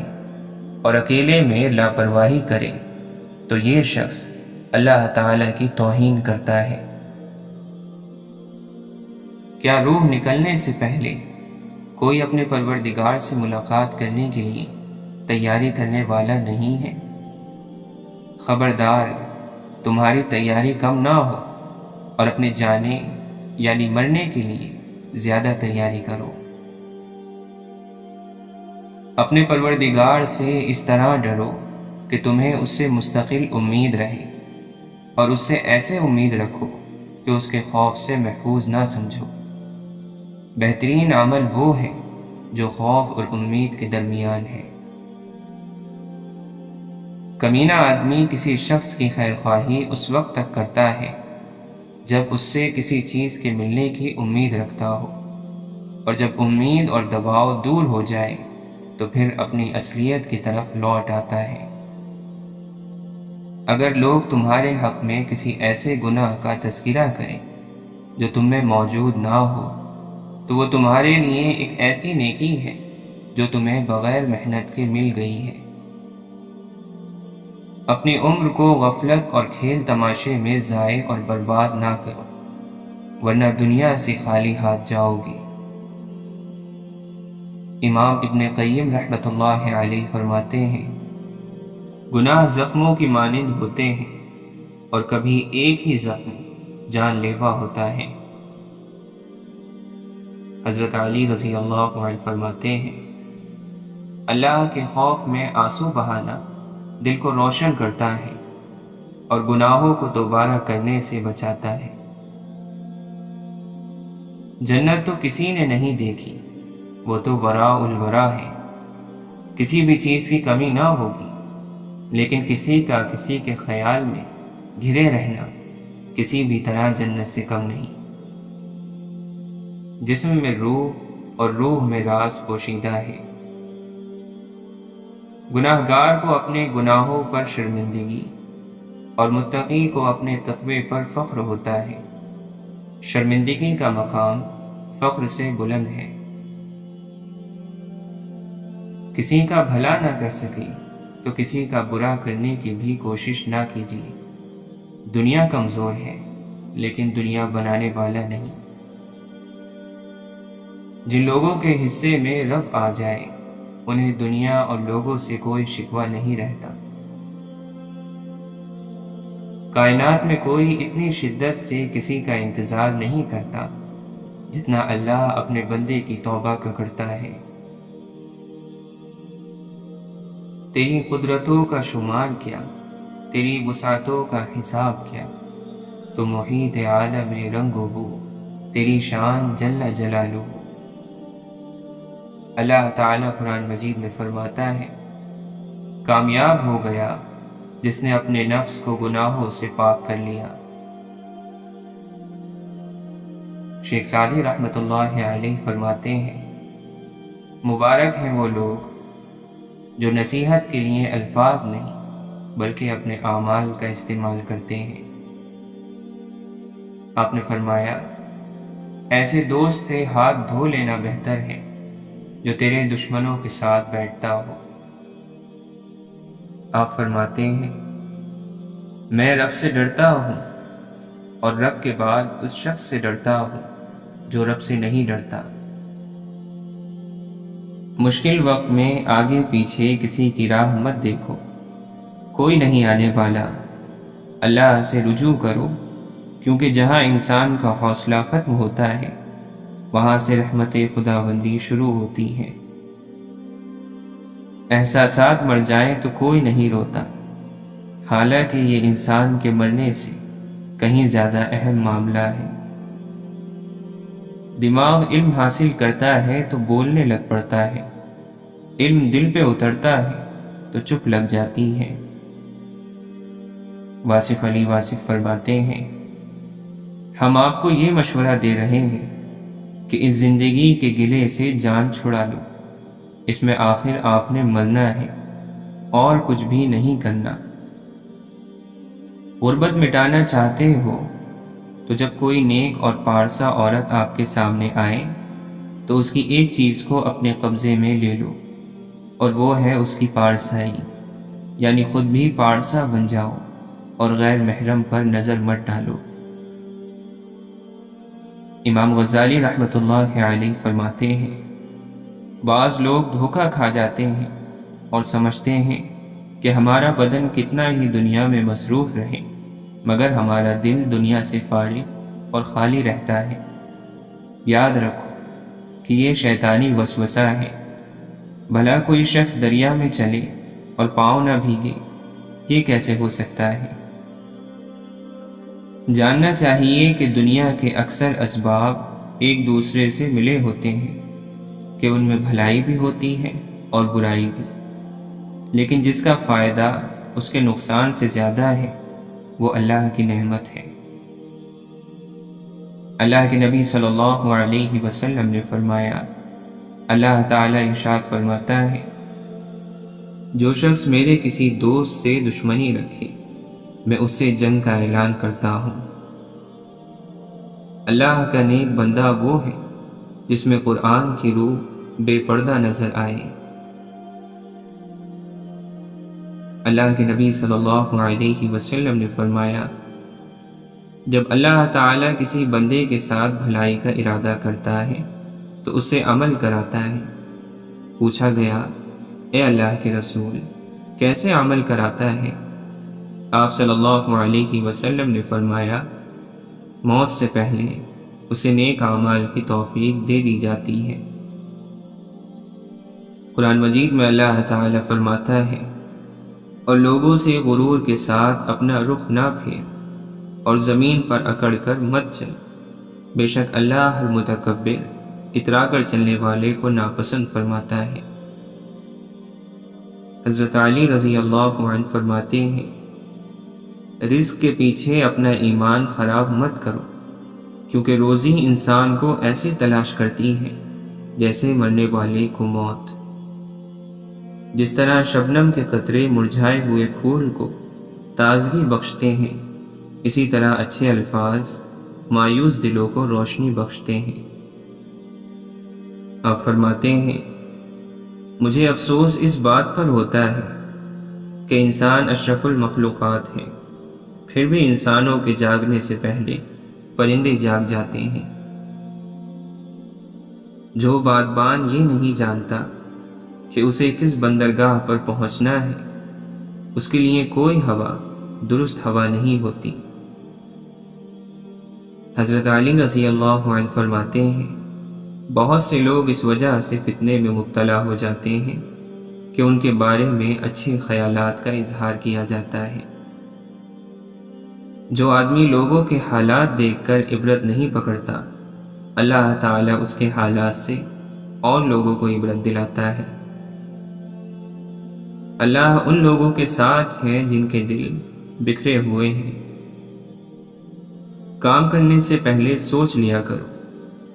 A: اور اکیلے میں لاپرواہی کرے تو یہ شخص اللہ تعالی کی توہین کرتا ہے۔ کیا روح نکلنے سے پہلے کوئی اپنے پروردگار سے ملاقات کرنے کے لیے تیاری کرنے والا نہیں ہے؟ خبردار، تمہاری تیاری کم نہ ہو اور اپنے جانے یعنی مرنے کے لیے زیادہ تیاری کرو۔ اپنے پروردگار سے اس طرح ڈرو کہ تمہیں اس سے مستقل امید رہے، اور اس سے ایسے امید رکھو کہ اس کے خوف سے محفوظ نہ سمجھو۔ بہترین عمل وہ ہے جو خوف اور امید کے درمیان ہے۔ کمینہ آدمی کسی شخص کی خیر خواہی اس وقت تک کرتا ہے جب اس سے کسی چیز کے ملنے کی امید رکھتا ہو، اور جب امید اور دباؤ دور ہو جائے تو پھر اپنی اصلیت کی طرف لوٹ آتا ہے۔ اگر لوگ تمہارے حق میں کسی ایسے گناہ کا تذکرہ کریں جو تم میں موجود نہ ہو تو وہ تمہارے لیے ایک ایسی نیکی ہے جو تمہیں بغیر محنت کے مل گئی ہے۔ اپنی عمر کو غفلت اور کھیل تماشے میں ضائع اور برباد نہ کرو، ورنہ دنیا سے خالی ہاتھ جاؤ گے۔ امام ابن قیم رحمۃ اللہ علیہ فرماتے ہیں، گناہ زخموں کی مانند ہوتے ہیں اور کبھی ایک ہی زخم جان لیوا ہوتا ہے۔ حضرت علی رضی اللہ عنہ فرماتے ہیں، اللہ کے خوف میں آنسو بہانا دل کو روشن کرتا ہے اور گناہوں کو دوبارہ کرنے سے بچاتا ہے۔ جنت تو کسی نے نہیں دیکھی، وہ تو وراء الورا ہے، کسی بھی چیز کی کمی نہ ہوگی، لیکن کسی کا کسی کے خیال میں گھرے رہنا کسی بھی طرح جنت سے کم نہیں۔ جسم میں روح اور روح میں راز پوشیدہ ہے۔ گناہگار کو اپنے گناہوں پر شرمندگی اور متقی کو اپنے تقوی پر فخر ہوتا ہے۔ شرمندگی کا مقام فخر سے بلند ہے۔ کسی کا بھلا نہ کر سکے تو کسی کا برا کرنے کی بھی کوشش نہ کیجیے۔ دنیا کمزور ہے لیکن دنیا بنانے والا نہیں۔ جن لوگوں کے حصے میں رب آ جائے انہیں دنیا اور لوگوں سے کوئی شکوہ نہیں رہتا۔ کائنات میں کوئی اتنی شدت سے کسی کا انتظار نہیں کرتا جتنا اللہ اپنے بندے کی توبہ کا کرتا ہے۔ تیری قدرتوں کا شمار کیا، تیری وسعتوں کا حساب کیا، تو محیط عالم رنگ و بو، تیری شان جل جلالہ۔ اللہ تعالیٰ قرآن مجید میں فرماتا ہے، کامیاب ہو گیا جس نے اپنے نفس کو گناہوں سے پاک کر لیا۔ شیخ سعدی رحمۃ اللہ علیہ فرماتے ہیں، مبارک ہیں وہ لوگ جو نصیحت کے لیے الفاظ نہیں بلکہ اپنے اعمال کا استعمال کرتے ہیں۔ آپ نے فرمایا، ایسے دوست سے ہاتھ دھو لینا بہتر ہے جو تیرے دشمنوں کے ساتھ بیٹھتا ہو۔ آپ فرماتے ہیں، میں رب سے ڈرتا ہوں اور رب کے بعد اس شخص سے ڈرتا ہوں جو رب سے نہیں ڈرتا۔ مشکل وقت میں آگے پیچھے کسی کی راہ مت دیکھو، کوئی نہیں آنے والا، اللہ سے رجوع کرو، کیونکہ جہاں انسان کا حوصلہ ختم ہوتا ہے وہاں سے رحمت خداوندی شروع ہوتی ہے۔ احساسات مر جائیں تو کوئی نہیں روتا، حالانکہ یہ انسان کے مرنے سے کہیں زیادہ اہم معاملہ ہے۔ دماغ علم حاصل کرتا ہے تو بولنے لگ پڑتا ہے، علم دل پہ اترتا ہے تو چپ لگ جاتی ہے۔ واصف علی واصف فرماتے ہیں، ہم آپ کو یہ مشورہ دے رہے ہیں کہ اس زندگی کے گلے سے جان چھڑا لو، اس میں آخر آپ نے مرنا ہے اور کچھ بھی نہیں کرنا۔ غربت مٹانا چاہتے ہو تو جب کوئی نیک اور پارسا عورت آپ کے سامنے آئے تو اس کی ایک چیز کو اپنے قبضے میں لے لو، اور وہ ہے اس کی پارسائی، یعنی خود بھی پارسا بن جاؤ اور غیر محرم پر نظر مت ڈالو۔ امام غزالی رحمۃ اللہ علیہ فرماتے ہیں، بعض لوگ دھوکہ کھا جاتے ہیں اور سمجھتے ہیں کہ ہمارا بدن کتنا ہی دنیا میں مصروف رہے مگر ہمارا دل دنیا سے فارغ اور خالی رہتا ہے۔ یاد رکھو کہ یہ شیطانی وسوسہ ہے۔ بھلا کوئی شخص دریا میں چلے اور پاؤں نہ بھیگے، یہ کیسے ہو سکتا ہے؟ جاننا چاہیے کہ دنیا کے اکثر اسباب ایک دوسرے سے ملے ہوتے ہیں کہ ان میں بھلائی بھی ہوتی ہے اور برائی بھی، لیکن جس کا فائدہ اس کے نقصان سے زیادہ ہے وہ اللہ کی نعمت ہے۔ اللہ کے نبی صلی اللہ علیہ وسلم نے فرمایا، اللہ تعالیٰ ارشاد فرماتا ہے، جو شخص میرے کسی دوست سے دشمنی رکھے میں اس سے جنگ کا اعلان کرتا ہوں۔ اللہ کا نیک بندہ وہ ہے جس میں قرآن کی روح بے پردہ نظر آئے۔ اللہ کے نبی صلی اللہ علیہ وسلم نے فرمایا، جب اللہ تعالیٰ کسی بندے کے ساتھ بھلائی کا ارادہ کرتا ہے تو اس سے عمل کراتا ہے۔ پوچھا گیا، اے اللہ کے رسول، کیسے عمل کراتا ہے؟ آپ صلی اللہ علیہ وسلم نے فرمایا، موت سے پہلے اسے نیک اعمال کی توفیق دے دی جاتی ہے۔ قرآن مجید میں اللہ تعالیٰ فرماتا ہے، اور لوگوں سے غرور کے ساتھ اپنا رخ نہ پھیر اور زمین پر اکڑ کر مت چل، بے شک اللہ المتکبر اترا کر چلنے والے کو ناپسند فرماتا ہے۔ حضرت علی رضی اللہ عنہ فرماتے ہیں، رزق کے پیچھے اپنا ایمان خراب مت کرو، کیونکہ روزی انسان کو ایسے تلاش کرتی ہے جیسے مرنے والے کو موت۔ جس طرح شبنم کے قطرے مرجھائے ہوئے پھول کو تازگی بخشتے ہیں، اسی طرح اچھے الفاظ مایوس دلوں کو روشنی بخشتے ہیں۔ آپ فرماتے ہیں، مجھے افسوس اس بات پر ہوتا ہے کہ انسان اشرف المخلوقات ہے، پھر بھی انسانوں کے جاگنے سے پہلے پرندے جاگ جاتے ہیں۔ جو بادبان یہ نہیں جانتا کہ اسے کس بندرگاہ پر پہنچنا ہے، اس کے لیے کوئی ہوا درست ہوا نہیں ہوتی۔ حضرت علی رضی اللہ عنہ فرماتے ہیں، بہت سے لوگ اس وجہ سے فتنے میں مبتلا ہو جاتے ہیں کہ ان کے بارے میں اچھے خیالات کا اظہار کیا جاتا ہے۔ جو آدمی لوگوں کے حالات دیکھ کر عبرت نہیں پکڑتا، اللہ تعالیٰ اس کے حالات سے اور لوگوں کو عبرت دلاتا ہے۔ اللہ ان لوگوں کے ساتھ ہے جن کے دل بکھرے ہوئے ہیں۔ کام کرنے سے پہلے سوچ لیا کرو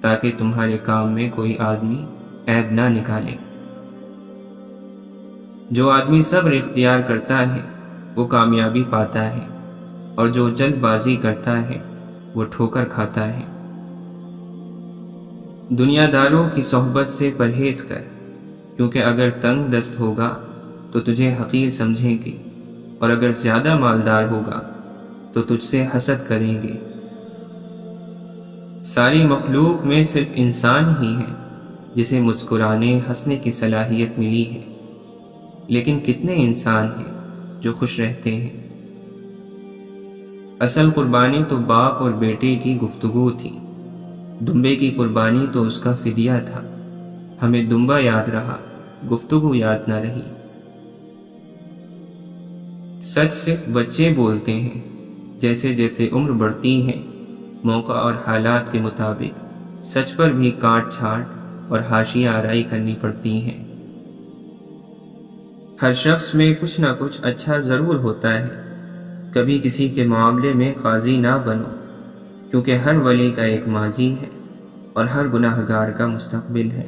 A: تاکہ تمہارے کام میں کوئی آدمی عیب نہ نکالے۔ جو آدمی صبر اختیار کرتا ہے وہ کامیابی پاتا ہے، اور جو جلد بازی کرتا ہے وہ ٹھوکر کھاتا ہے۔ دنیا داروں کی صحبت سے پرہیز کر، کیونکہ اگر تنگ دست ہوگا تو تجھے حقیر سمجھیں گے، اور اگر زیادہ مالدار ہوگا تو تجھ سے حسد کریں گے۔ ساری مخلوق میں صرف انسان ہی ہے جسے مسکرانے ہنسنے کی صلاحیت ملی ہے، لیکن کتنے انسان ہیں جو خوش رہتے ہیں؟ اصل قربانی تو باپ اور بیٹے کی گفتگو تھی، دمبے کی قربانی تو اس کا فدیہ تھا۔ ہمیں دمبا یاد رہا، گفتگو یاد نہ رہی۔ سچ صرف بچے بولتے ہیں، جیسے جیسے عمر بڑھتی ہے موقع اور حالات کے مطابق سچ پر بھی کاٹ چھانٹ اور حاشیہ آرائی کرنی پڑتی ہیں۔ ہر شخص میں کچھ نہ کچھ اچھا ضرور ہوتا ہے، کبھی کسی کے معاملے میں قاضی نہ بنو، کیونکہ ہر ولی کا ایک ماضی ہے اور ہر گناہگار کا مستقبل ہے۔